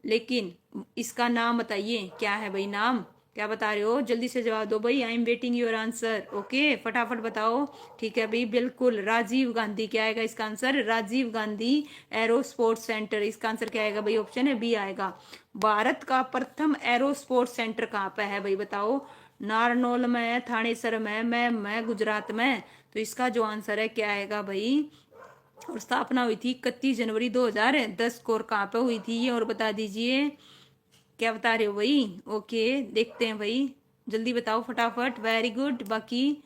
लेकिन इसका नाम बताइए क्या है भाई, नाम क्या बता रहे हो? जल्दी से जवाब दो भाई, I am waiting your answer. Okay, फटाफट बताओ। ठीक है भाई, बिल्कुल राजीव गांधी। क्या आएगा इसका answer? Rajiv Gandhi aero sports centre. इसका आंसर क्या आएगा भाई? ऑप्शन है बी आएगा। भारत का प्रथम एरो स्पोर्ट्स सेंटर कहाँ पे है भाई, बताओ। नारनौल में, थानेसर में, गुजरात में। तो इसका जो आंसर है क्या आएगा भाई? और स्थापना हुई थी 31 जनवरी 2010 को, और कहाँ पे हुई थी ये और बता दीजिए। क्या बता रहे हो भाई? ओके, देखते हैं भाई, जल्दी बताओ फटाफट। Very good. बाकी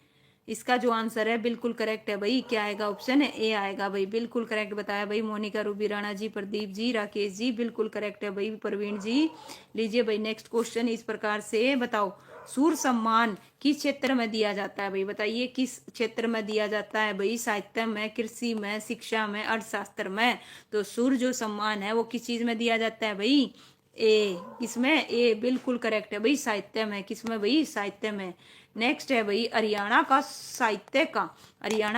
इसका जो आंसर है बिल्कुल करेक्ट है भाई। क्या आएगा? ऑप्शन है ए आएगा भाई, बिल्कुल करेक्ट बताया भाई। मोनिका, रूबी राणा जी, प्रदीप जी, राकेश जी, बिल्कुल करेक्ट है भाई। प्रवीण जी, लीजिए भाई नेक्स्ट क्वेश्चन इस प्रकार से, बताओ। सूर सम्मान किस क्षेत्र में दिया जाता है भाई? बताइए किस क्षेत्र में दिया जाता है भाई? साहित्य में, कृषि में, शिक्षा में, अर्थशास्त्र में? तो सूर जो सम्मान है वो किस चीज में दिया जाता है भाई? ए, किसमें? ए, बिल्कुल करेक्ट है भाई, साहित्य में। किसमें भाई? साहित्य में। नेक्स्ट है भाई, हरियाणा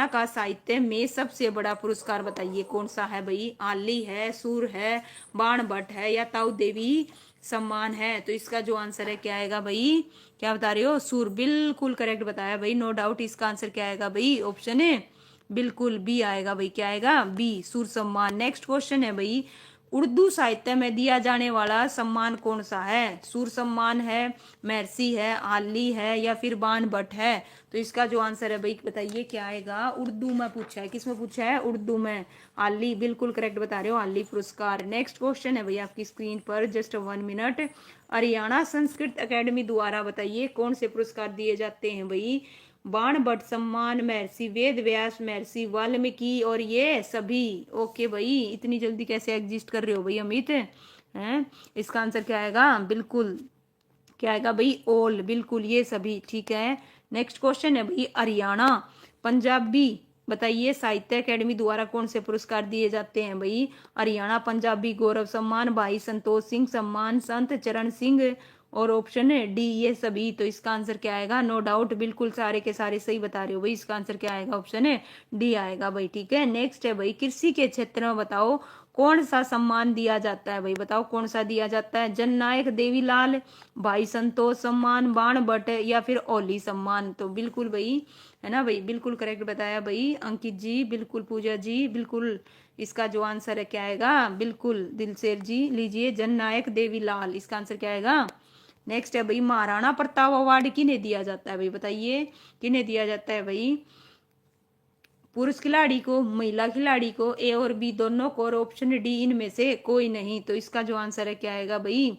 का साहित्य में सबसे बड़ा पुरस्कार बताइए कौन सा है भाई? आली है, सूर है, बाण भट्ट है, या ताऊ देवी सम्मान है? तो इसका जो आंसर है क्या आएगा भाई? क्या बता रहे हो? सूर, बिल्कुल करेक्ट बताया भाई, नो डाउट। इसका आंसर क्या आएगा भाई? ऑप्शन है बिल्कुल बी आएगा भाई। क्या आएगा? बी, सूर सम्मान। नेक्स्ट क्वेश्चन है भाई, उर्दू साहित्य में दिया जाने वाला सम्मान कौन सा है? सूर सम्मान है, महर्षि है, आली है, या फिर बाण भट्ट है? तो इसका जो आंसर है भाई बताइए क्या आएगा? उर्दू में पूछा है। किसमें पूछा है? उर्दू में। आली, बिल्कुल करेक्ट बता रहे हो, आली पुरस्कार। नेक्स्ट क्वेश्चन है भाई आपकी स्क्रीन पर, just 1 minute. Haryana Sanskrit academy द्वारा बताइए कौन से पुरस्कार दिए जाते हैं भाई? बाण भट्ट सम्मान, महर्षि वेद व्यास, महर्षि वाल्मीकि, और ये सभी। ओके भाई, इतनी जल्दी कैसे एग्जिस्ट कर रहे हो भाई अमित, हैं? इसका आंसर क्या आएगा? बिल्कुल क्या आएगा भाई? ऑल, बिल्कुल ये सभी, ठीक है। नेक्स्ट क्वेश्चन है भाई, हरियाणा पंजाबी बताइए साहित्य अकेडमी द्वारा कौन से पुरस्कार दिए जाते हैं भाई? हरियाणा पंजाबी गौरव सम्मान, भाई संतोष सिंह सम्मान, संत चरण सिंह, और ऑप्शन है डी ये सभी। तो इसका आंसर क्या आएगा? नो डाउट, बिल्कुल सारे के सारे सही बता रहे हो भाई। इसका आंसर क्या आएगा? ऑप्शन है डी आएगा भाई, ठीक है। नेक्स्ट है भाई, कृषि के क्षेत्र में बताओ कौन सा सम्मान दिया जाता है भाई? बताओ कौन सा दिया जाता है? जननायक देवीलाल, भाई संतोष सम्मान, बाण भट्ट, या फिर ओली सम्मान? तो बिल्कुल भाई, है ना भाई, बिल्कुल करेक्ट बताया भाई अंकित जी, बिल्कुल पूजा जी, बिल्कुल। इसका जो आंसर है क्या आएगा? बिल्कुल दिलसेर जी, लीजिए जननायक देवीलाल। इसका आंसर क्या आएगा? नेक्स्ट है भाई, महाराणा प्रताप अवार्ड किन्हें दिया जाता है भाई? बताइए किन्हें दिया जाता है भाई? पुरुष खिलाड़ी को, महिला खिलाड़ी को, ए और बी दोनों को, और ऑप्शन डी इनमें से कोई नहीं? तो इसका जो आंसर है क्या आएगा भाई?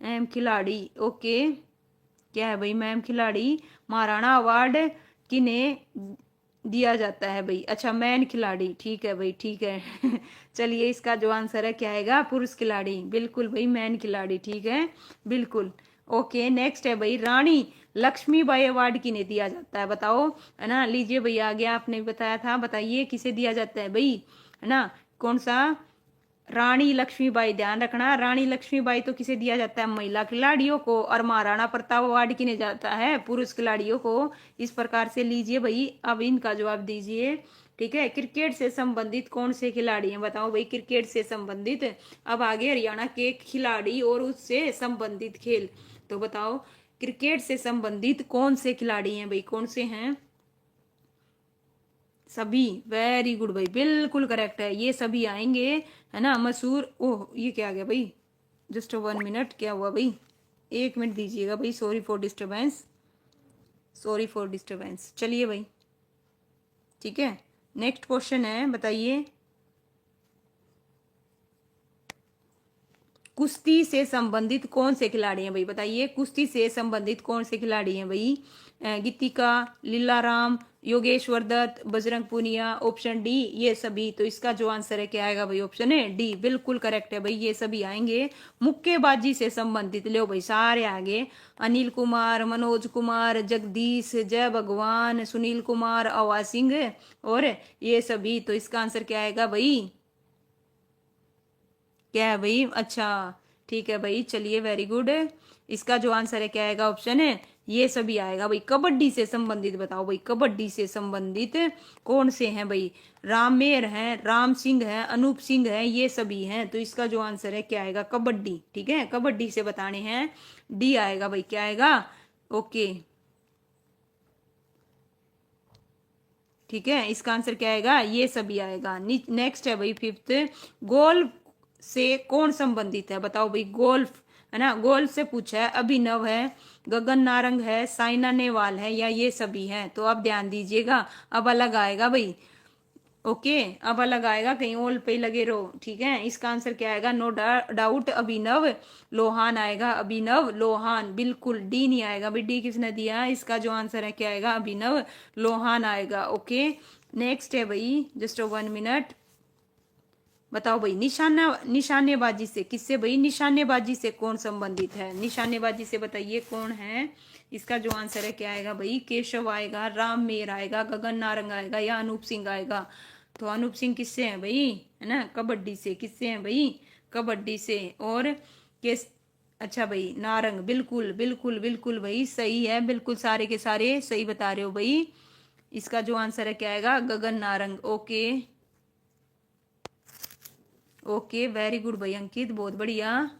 मैम खिलाड़ी। ओके, क्या है भाई? मैम खिलाड़ी। महाराणा अवार्ड किन्हें दिया जाता है भाई? अच्छा, मैन खिलाड़ी, ठीक है भाई, ठीक है। चलिए इसका जो आंसर है क्या आएगा? पुरुष खिलाड़ी, बिल्कुल भाई, मैन खिलाड़ी, ठीक है, बिल्कुल। ओके, नेक्स्ट है भाई, रानी लक्ष्मीबाई अवार्ड किन्हें दिया जाता है? बताओ, है ना, लीजिए भाई, आ गया, आपने बताया था, बताइए किसे दिया जाता है भाई, है ना, कौन सा? रानी लक्ष्मीबाई, ध्यान रखना, रानी लक्ष्मीबाई तो किसे दिया जाता है? महिला खिलाड़ियों को। और महाराणा प्रताप अवार्ड किन्हें जाता है? पुरुष खिलाड़ियों को। इस प्रकार से लीजिए भाई, अब इनका जवाब दीजिए, ठीक है। क्रिकेट से संबंधित कौन से खिलाड़ी हैं, बताओ भाई। क्रिकेट से संबंधित। अब आगे हरियाणा के खिलाड़ी और उससे संबंधित खेल। तो बताओ क्रिकेट से संबंधित कौन से खिलाड़ी हैं भाई, कौन से हैं? सभी। वेरी गुड भाई, बिल्कुल करेक्ट है, ये सभी आएंगे, है ना। मशहूर, ओह ये क्या आ गया भाई, जस्ट 1 मिनट, क्या हुआ भाई, 1 मिनट दीजिएगा भाई, sorry for disturbance, sorry for disturbance. चलिए भाई, ठीक है। नेक्स्ट क्वेश्चन है, बताइए कुश्ती से संबंधित कौन से खिलाड़ी हैं भाई, बताइए कुश्ती से संबंधित कौन से खिलाड़ी हैं भाई? गीतिका, लीलाराम, योगेश्वर दत्त, बजरंग पूनिया, ऑप्शन डी ये सभी। तो इसका जो आंसर है क्या आएगा भाई, ऑप्शन है डी, बिल्कुल करेक्ट है भाई, ये सभी आएंगे। मुक्केबाजी से संबंधित लो भाई, सारे आगे। अनिल कुमार, मनोज कुमार, जगदीश, जय भगवान, सुनील कुमार, अवा सिंह और ये सभी। तो इसका आंसर क्या आएगा भाई, क्या है भाई? अच्छा ठीक है भाई, चलिए वेरी गुड। इसका जो आंसर है क्या आएगा, ऑप्शन है ये सभी आएगा भाई। कबड्डी से संबंधित बताओ भाई, कबड्डी से संबंधित कौन से हैं भाई? रामेर हैं, राम सिंह है, अनूप सिंह है, ये सभी हैं। तो इसका जो आंसर है क्या आएगा, कबड्डी, ठीक है। कबड्डी से बताने हैं, डी आएगा भाई, क्या आएगा? ओके ठीक है, इसका आंसर क्या आएगा, ये सभी आएगा। नेक्स्ट है भाई फिफ्थ, गोल्फ से कौन संबंधित है, बताओ भाई। गोल्फ, है ना, गोल्फ से पूछा है। अभिनव है, गगन नारंग है, साइना नेहवाल है, या ये सभी हैं? तो अब ध्यान दीजिएगा, अब अलग आएगा भाई। ओके अब अलग आएगा, कहीं ओल पे लगे रहो, ठीक है। इसका आंसर क्या आएगा, नो डाउट अभिनव लोहान आएगा, अभिनव लोहान, बिल्कुल। डी नहीं आएगा भाई, डी किसने दिया? इसका जो आंसर है क्या आएगा, अभिनव लोहान आएगा। ओके नेक्स्ट है भाई, जस्ट 1 मिनट, बताओ भाई निशानेबाजी से किससे भाई, निशानेबाजी से कौन संबंधित है? निशानेबाजी से बताइए कौन है? इसका जो आंसर है क्या आएगा भाई, केशव आएगा, राम मेर आएगा, गगन नारंग आएगा, या अनूप सिंह आएगा? तो अनूप सिंह किससे हैं भाई, है ना, कबड्डी से। किससे हैं भाई, कबड्डी से। और किस, अच्छा भाई नारंग, बिल्कुल बिल्कुल बिल्कुल भाई सही है, बिल्कुल सारे के सारे सही बता रहे हो भाई। इसका जो आंसर है क्या आएगा, Gagan Narang. Okay okay very good भाई अंकित, बहुत बढ़िया,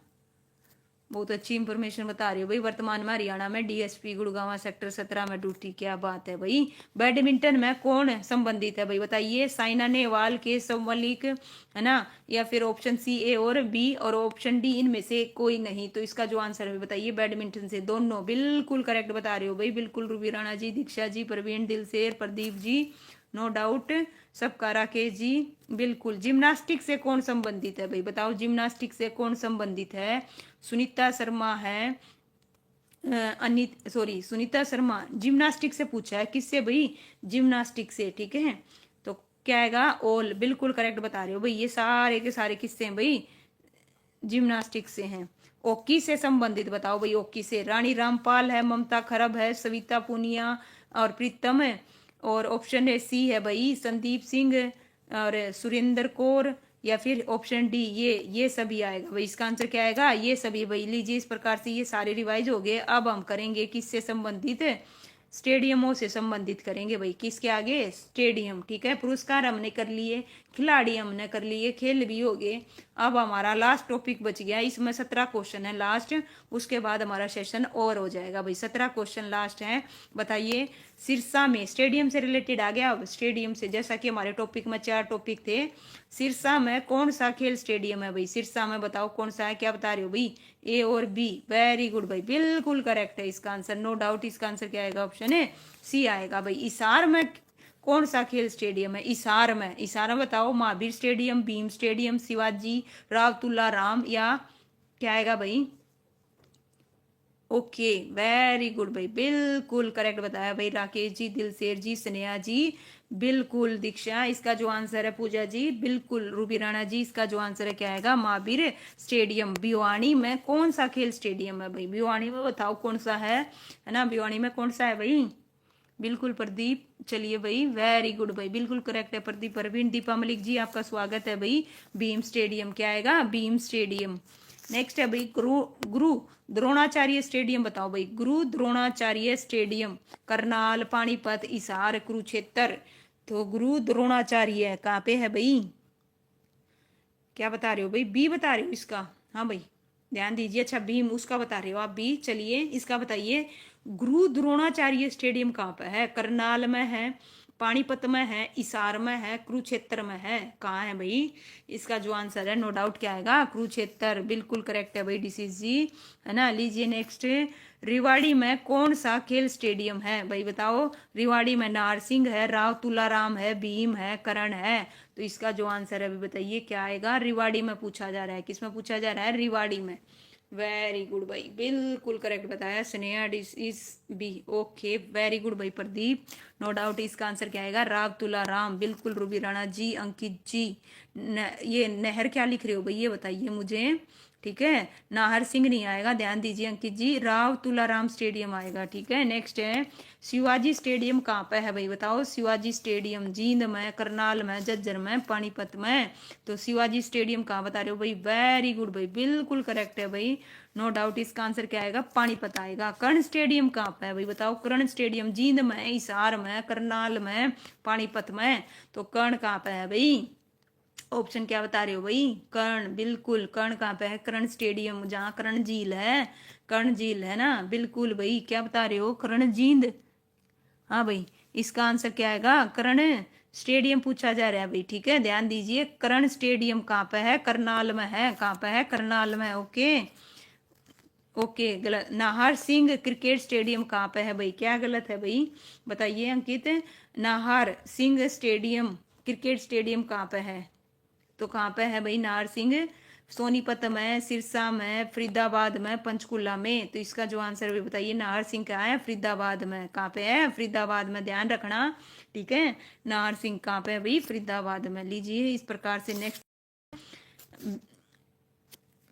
बहुत अच्छी इंफॉर्मेशन बता रही हो भाई। वर्तमान में हरियाणा में डीएसपी गुड़गांव सेक्टर 17 में ड्यूटी, क्या बात है भाई। बैडमिंटन में कौन संबंधित है भाई, बताइए। साइना नेहवाल, केशव मलिक, है ना, या फिर ऑप्शन सी ए और बी, और ऑप्शन डी इनमें से कोई नहीं। तो इसका जो आंसर है बताइए, बैडमिंटन से दोनों, बिल्कुल करेक्ट बता रहे हो भाई, बिल्कुल। रूबी राणा जी, दीक्षा जी, प्रवीण, दिलसेर, प्रदीप जी, नो डाउट, सबका राकेश जी, बिल्कुल। जिम्नास्टिक से कौन संबंधित है भाई, बताओ जिम्नास्टिक से कौन संबंधित है? सुनीता शर्मा है, सुनीता शर्मा जिम्नास्टिक से पूछा है, किससे भाई, जिम्नास्टिक से, ठीक है। तो क्या आएगा, ऑल, बिल्कुल करेक्ट बता रहे हो भाई, ये सारे के सारे किससे हैं भाई, जिम्नास्टिक से हैं। ओकी से संबंधित बताओ भाई, ओकी से रानी रामपाल है, ममता खरब है, सविता पुनिया और प्रीतम है, और ऑप्शन है सी है भाई संदीप सिंह और सुरेंद्र कौर, या फिर ऑप्शन डी ये सभी आएगा भाई। इसका आंसर क्या आएगा, ये सभी भाई। लीजिए इस प्रकार से ये सारे रिवाइज हो गए। अब हम करेंगे किससे संबंधित, स्टेडियमों से संबंधित करेंगे भाई। किसके आगे, स्टेडियम, ठीक है। पुरस्कार हमने कर लिए, खिलाड़ी हमने कर लिए, खेल भी हो गए। अब हमारा लास्ट टॉपिक बच गया, इसमें 17 क्वेश्चन है लास्ट, उसके बाद हमारा सेशन और हो जाएगा भाई। 17 क्वेश्चन लास्ट है, बताइए। सिरसा में, स्टेडियम से रिलेटेड आ गया। अब स्टेडियम से, जैसा कि हमारे टॉपिक में 4 टॉपिक थे, सिरसा में कौन सा खेल स्टेडियम है भाई, सिरसा में बताओ कौन सा है, क्या बता रहे हो भाई, ए और बी? वेरी गुड भाई, बिल्कुल करेक्ट है इसका आंसर, नो डाउट। इसका आंसर क्या आएगा, ऑप्शन है सी आएगा भाई। हिसार में कौन सा खेल स्टेडियम है, हिसार में? हिसार में बताओ, महावीर स्टेडियम, भीम स्टेडियम, शिवाजी राव तुल्ला राम, या क्या आएगा भाई? ओके वेरी गुड भाई, बिल्कुल करेक्ट बताया भाई। राकेश जी, दिलसेर जी, स्नेहा जी, बिल्कुल। दीक्षा, इसका जो आंसर है पूजा जी, बिल्कुल। रूबी राणा जी, इसका जो आंसर है क्या आएगा, महावीर स्टेडियम। भिवानी में कौन सा खेल स्टेडियम है भाई, भिवानी में बताओ कौन सा है ना, भिवानी में कौन सा है भाई, बिल्कुल प्रदीप। चलिए भाई वेरी गुड भाई, बिल्कुल करेक्ट है प्रदीप। प्रवीण, दीपा मलिक जी, आपका स्वागत है भाई। भीम स्टेडियम, क्या आएगा, भीम स्टेडियम। नेक्स्ट है भाई गुरु द्रोणाचार्य स्टेडियम, बताओ भाई। गुरु द्रोणाचार्य स्टेडियम, करनाल, पानीपत, हिसार, कुरुक्षेत्र। तो गुरु द्रोणाचार्य कहाँ पे है भाई? क्या बता रहे हो भाई? बी बता रहे हो इसका? हाँ भाई ध्यान दीजिए। अच्छा भीम उसका बता रहे हो आप? बी। चलिए इसका बताइए। गुरु द्रोणाचार्य स्टेडियम कहाँ पे है? करनाल में है, पानीपत में है, हिसार में है, कुरुक्षेत्र में है? कहाँ है भाई? इसका जो आंसर है नो डाउट क्या आएगा? कुरुक्षेत्र। बिल्कुल करेक्ट है भाई डिसीज जी, है ना। लीजिए नेक्स्ट। रिवाड़ी में कौन सा खेल स्टेडियम है भाई बताओ? रिवाड़ी में नारसिंह है, राव तुलाराम है, भीम है, करण है। तो इसका जो आंसर है अभी बताइए क्या आएगा? रिवाड़ी में पूछा जा रहा है। किस में पूछा जा रहा है? रिवाड़ी में। वेरी गुड भाई, बिल्कुल करेक्ट बताया। Sneha this is B. Okay very good भाई प्रदीप। नो डाउट इसका आंसर क्या आएगा? राव तुलाराम। बिल्कुल रूबी राणा जी, अंकित जी। ये नहर क्या लिख रहे हो भाई? ये बताइए मुझे। ठीक है, नाहर सिंह नहीं आएगा, ध्यान दीजिए अंकित जी। राव तुलाराम स्टेडियम आएगा। ठीक है नेक्स्ट है। शिवाजी स्टेडियम कहाँ पे है भाई बताओ? शिवाजी स्टेडियम जींद में, करनाल में, झज्जर में, पानीपत में। तो शिवाजी स्टेडियम कहाँ बता रहे हो भाई? वेरी गुड भाई, बिल्कुल करेक्ट है भाई। नो डाउट इसका आंसर क्या आएगा? पानीपत आएगा। कर्ण स्टेडियम कहाँ पे है भाई बताओ? कर्ण स्टेडियम जींद में, हिसार में, करनाल में, पानीपत में। तो कर्ण कहाँ पे है भाई? ऑप्शन क्या बता रहे हो भाई? कर्ण। बिल्कुल कर्ण कहाँ पे है? कर्ण स्टेडियम, जहाँ कर्ण झील है। कर्ण झील है ना। बिल्कुल भाई क्या बता रहे हो? कर्ण झील। हाँ भाई इसका आंसर क्या आएगा? कर्ण स्टेडियम पूछा जा रहा है भाई। ठीक है ध्यान दीजिए। कर्ण स्टेडियम कहाँ पे है? करनाल में है। कहाँ पे है? करनाल में। ओके ओके गलत। नाहर सिंह क्रिकेट स्टेडियम कहाँ पे है भाई? क्या गलत है भाई बताइए Ankit? Nahar Singh stadium cricket stadium कहाँ पे है? तो कहाँ पे है भाई नाहर सिंह? सोनीपत में, सिरसा में, फरीदाबाद में, पंचकुला में। तो इसका जो आंसर भी बताइए। नाहर सिंह कहाँ है? फरीदाबाद में। कहाँ पे है? फरीदाबाद में, ध्यान रखना। ठीक है नाहर सिंह कहाँ पे है भाई? फरीदाबाद में। लीजिए इस प्रकार से नेक्स्ट।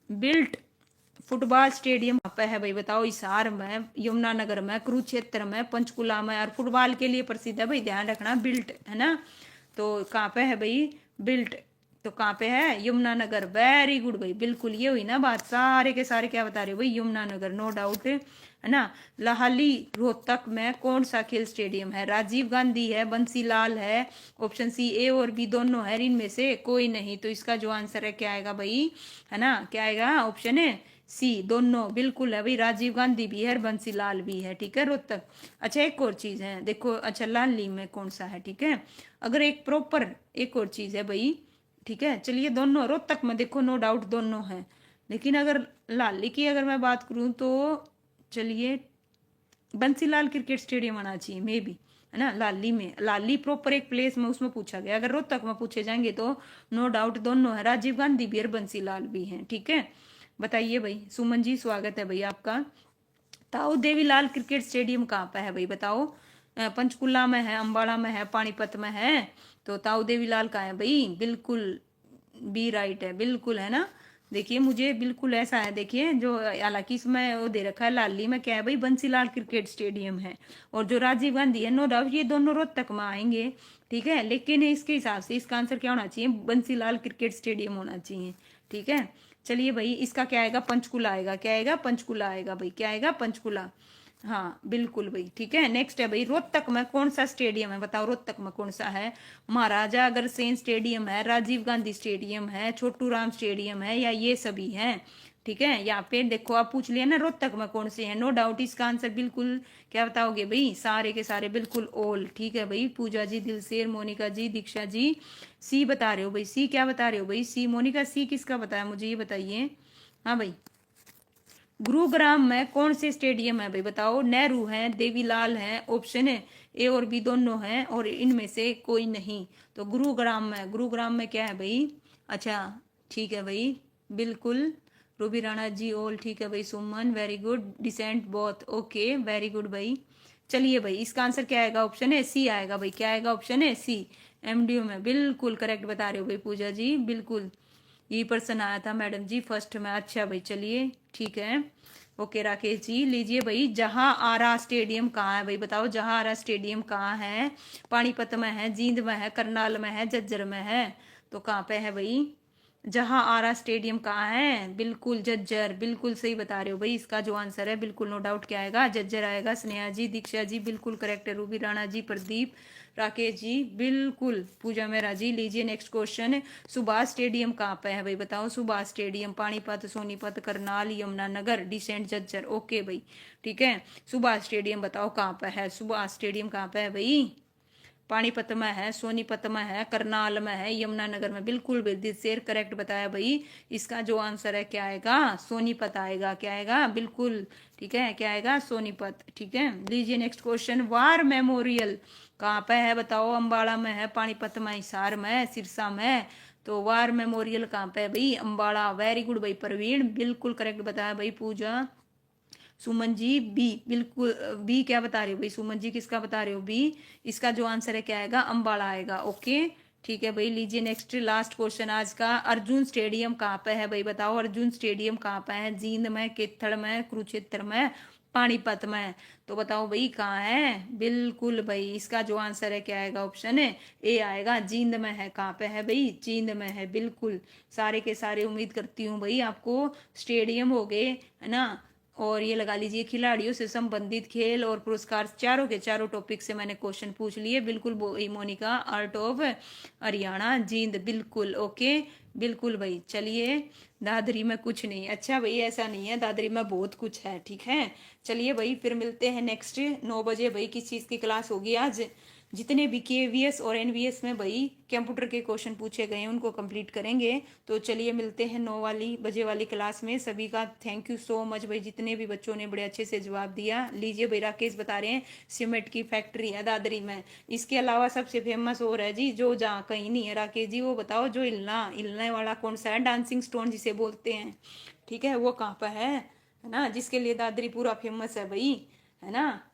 बिल्ट फुटबॉल स्टेडियम कहाँ पे है भाई बताओ? हिसार में, यमुनानगर में, कुरुक्षेत्र में, पंचकुला में। और फुटबॉल के लिए प्रसिद्ध है भाई, ध्यान रखना। बिल्ट है ना। तो कहाँ पे है भाई? बिल्ट तो कहाँ पे है? यमुनानगर। वेरी गुड भाई, बिल्कुल ये हुई ना बात। सारे के सारे क्या बता रहे हो भाई? यमुनानगर नो डाउट, है ना। लाहली रोहतक में कौन सा खेल स्टेडियम है? राजीव गांधी है, बंसीलाल है, ऑप्शन सी ए और बी दोनों है, इनमें से कोई नहीं। तो इसका जो आंसर है क्या आएगा भाई? है ना क्या आएगा? ऑप्शन है सी दोनों। बिल्कुल है भाई, राजीव गांधी भी है और बंसीलाल भी है। ठीक है रोहतक। अच्छा एक और चीज है देखो। अच्छा लाली में कौन सा है? ठीक है अगर एक प्रॉपर एक और चीज है भाई। ठीक है चलिए दोनों रोहतक में देखो नो डाउट दोनों है। लेकिन अगर लाली की अगर मैं बात करूं तो चलिए बंसीलाल क्रिकेट स्टेडियम आना चाहिए मे बी, है ना। लाली में, लाली प्रॉपर एक प्लेस में उसमें पूछा गया। अगर रोहतक में पूछे जाएंगे तो नो डाउट दोनों है, राजीव गांधी भी और बंसीलाल भी हैं। ठीक है बताइए भाई। सुमन जी स्वागत है भाई आपका। ताऊ देवीलाल क्रिकेट स्टेडियम कहाँ पे है भाई बताओ? पंचकुला में है, अंबाला में है, पानीपत में है। तो ताऊ देवीलाल कहाँ है भाई? बिल्कुल बी राइट है, बिल्कुल है ना। देखिए मुझे बिल्कुल ऐसा है देखिए जो, हालांकि इसमें वो दे रखा है लाली में क्या है भाई? बंसीलाल क्रिकेट स्टेडियम है। और जो राजीव गांधी है नो डाउट ये दोनों रोहतक में आएंगे। ठीक है लेकिन इसके हिसाब से इसका आंसर क्या होना चाहिए? बंसीलाल क्रिकेट स्टेडियम होना चाहिए। ठीक है चलिए भाई इसका क्या आएगा? पंचकुला आएगा। क्या आएगा? पंचकुला आएगा भाई। क्या आएगा? पंचकुला। हाँ बिल्कुल भाई। ठीक है नेक्स्ट है भाई। रोहतक में कौन सा स्टेडियम है बताओ? रोहतक में कौन सा है? महाराजा अग्रसेन स्टेडियम है, राजीव गांधी स्टेडियम है, छोटू राम स्टेडियम है, या ये सभी हैं? ठीक है यहाँ पे देखो आप पूछ लिया ना रोहतक में कौन से हैं। नो डाउट इसका आंसर बिल्कुल क्या बताओगे भाई? सारे के सारे बिल्कुल ऑल। ठीक है भाई पूजा जी, दिलसेर, मोनिका जी, दीक्षा जी सी बता रहे हो भाई। सी क्या बता रहे हो भाई? सी मोनिका सी किसका बताया मुझे ये बताइए। हाँ भाई गुरुग्राम में कौन से स्टेडियम है भाई बताओ? नेहरू है, देवीलाल है, ऑप्शन है ए और बी दोनों हैं और इनमें से कोई नहीं। तो गुरुग्राम में, गुरुग्राम में क्या है भाई? अच्छा ठीक है भाई बिल्कुल। रूबी राणा जी ऑल। ठीक है भाई Suman very good. Decent both okay very good भाई। चलिए भाई इसका आंसर क्या आएगा? ऑप्शन है सी आएगा भाई। क्या आएगा? ऑप्शन है सी एमडीयू में। बिल्कुल करेक्ट बता रहे हो भाई पूजा जी बिल्कुल। ये पर्सन आया था मैडम जी फर्स्ट में। अच्छा भाई चलिए ठीक है ओके राकेश जी। लीजिए भाई जहां आरा स्टेडियम कहाँ है भाई बताओ? जहां आरा स्टेडियम कहाँ है? पानीपत में है, जींद में है, करनाल में है, झज्जर में है। तो कहाँ पे है भाई? जहां आरा स्टेडियम कहाँ है? बिल्कुल जज्जर, बिल्कुल सही बता रहे हो भाई। इसका जो आंसर है बिल्कुल नो डाउट क्या आएगा? जज्जर आएगा। स्नेहा जी, दीक्षा जी बिल्कुल करेक्ट है। रूबी राणा जी, प्रदीप, राकेश जी बिल्कुल। पूजा मेहरा जी, लीजिए नेक्स्ट क्वेश्चन। सुभाष स्टेडियम कहाँ पे है भाई? बताओ। सुभाष स्टेडियम पानीपत, सोनीपत, करनाल, यमुनानगर, डिसेंट, जज्जर। ओके भाई, ठीक है। सुभाष स्टेडियम बताओ कहाँ पे है? सुभाष स्टेडियम कहाँ पे है भाई? पानीपत में है, सोनीपत में है, करनाल में है, यमुनानगर में। बिल्कुल बेदित शेर करेक्ट बताया भाई। इसका जो आंसर है क्या आएगा? सोनीपत आएगा। क्या आएगा? बिल्कुल ठीक है, क्या आएगा? सोनीपत। ठीक है, लीजिए नेक्स्ट क्वेश्चन। वार मेमोरियल कहाँ पे है बताओ? अंबाला में है, पानीपत में, हिसार में, सिरसा में। तो वार मेमोरियल कहाँ पे है भाई? अंबाला। वेरी गुड भाई प्रवीण, बिल्कुल करेक्ट बताया भाई। पूजा, सुमन जी बी, बिल्कुल बी क्या बता रहे हो भाई? सुमन जी किसका बता रहे हो? बी। इसका जो आंसर है क्या आएगा? अंबाला आएगा। ओके, ठीक है भाई। लीजिए नेक्स्ट लास्ट क्वेश्चन आज का। अर्जुन स्टेडियम कहाँ पे है भाई? बताओ अर्जुन स्टेडियम कहाँ पे है? जींद में, केथड़ में, कुरुक्षेत्र में, पानीपत में। तो बताओ भाई कहाँ है? बिल्कुल भाई, इसका जो आंसर है क्या आएगा? ऑप्शन है ए आएगा। जींद में है। कहाँ पे है भाई? जींद में है। बिल्कुल सारे के सारे उम्मीद करती हूँ भाई आपको स्टेडियम हो गए, है ना, और ये लगा लीजिए खिलाड़ियों से संबंधित खेल और पुरस्कार, चारों के चारों टॉपिक से मैंने क्वेश्चन पूछ लिए। बिल्कुल मोनिका, आर्ट ऑफ हरियाणा, जींद। बिल्कुल ओके, बिल्कुल भाई। चलिए, दादरी में कुछ नहीं। अच्छा भाई, ऐसा नहीं है, दादरी में बहुत कुछ है। ठीक है, चलिए भाई, फिर मिलते हैं नेक्स्ट 9 बजे भाई। किस चीज़ की क्लास होगी आज? जितने भी केवीएस और एनवीएस में भाई कंप्यूटर के क्वेश्चन पूछे गए हैं उनको कंप्लीट करेंगे। तो चलिए मिलते हैं 9 बजे वाली क्लास में। सभी का थैंक यू सो मच भाई, जितने भी बच्चों ने बड़े अच्छे से जवाब दिया। लीजिए भाई, राकेश बता रहे हैं सीमेंट की फैक्ट्री है दादरी में। इसके अलावा सबसे फेमस और है जी, जो जहाँ कहीं नहीं है। राकेश जी वो बताओ, जो हिलने वाला कौन सा है? डांसिंग स्टोन जिसे बोलते हैं, ठीक है, वो कहाँ पर है ना, जिसके लिए दादरी पूरा फेमस है भाई, है ना।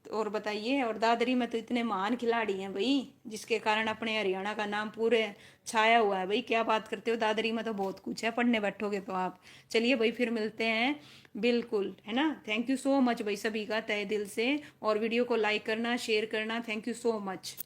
और बताइए, और दादरी में तो इतने महान खिलाड़ी हैं भाई, जिसके कारण अपने हरियाणा का नाम पूरे छाया हुआ है भाई। क्या बात करते हो, दादरी में तो बहुत कुछ है, पढ़ने बैठोगे तो आप। चलिए भाई, फिर मिलते हैं। बिल्कुल, है ना। थैंक यू सो मच भाई सभी का तहे दिल से। और वीडियो को लाइक करना, शेयर करना। Thank you so much.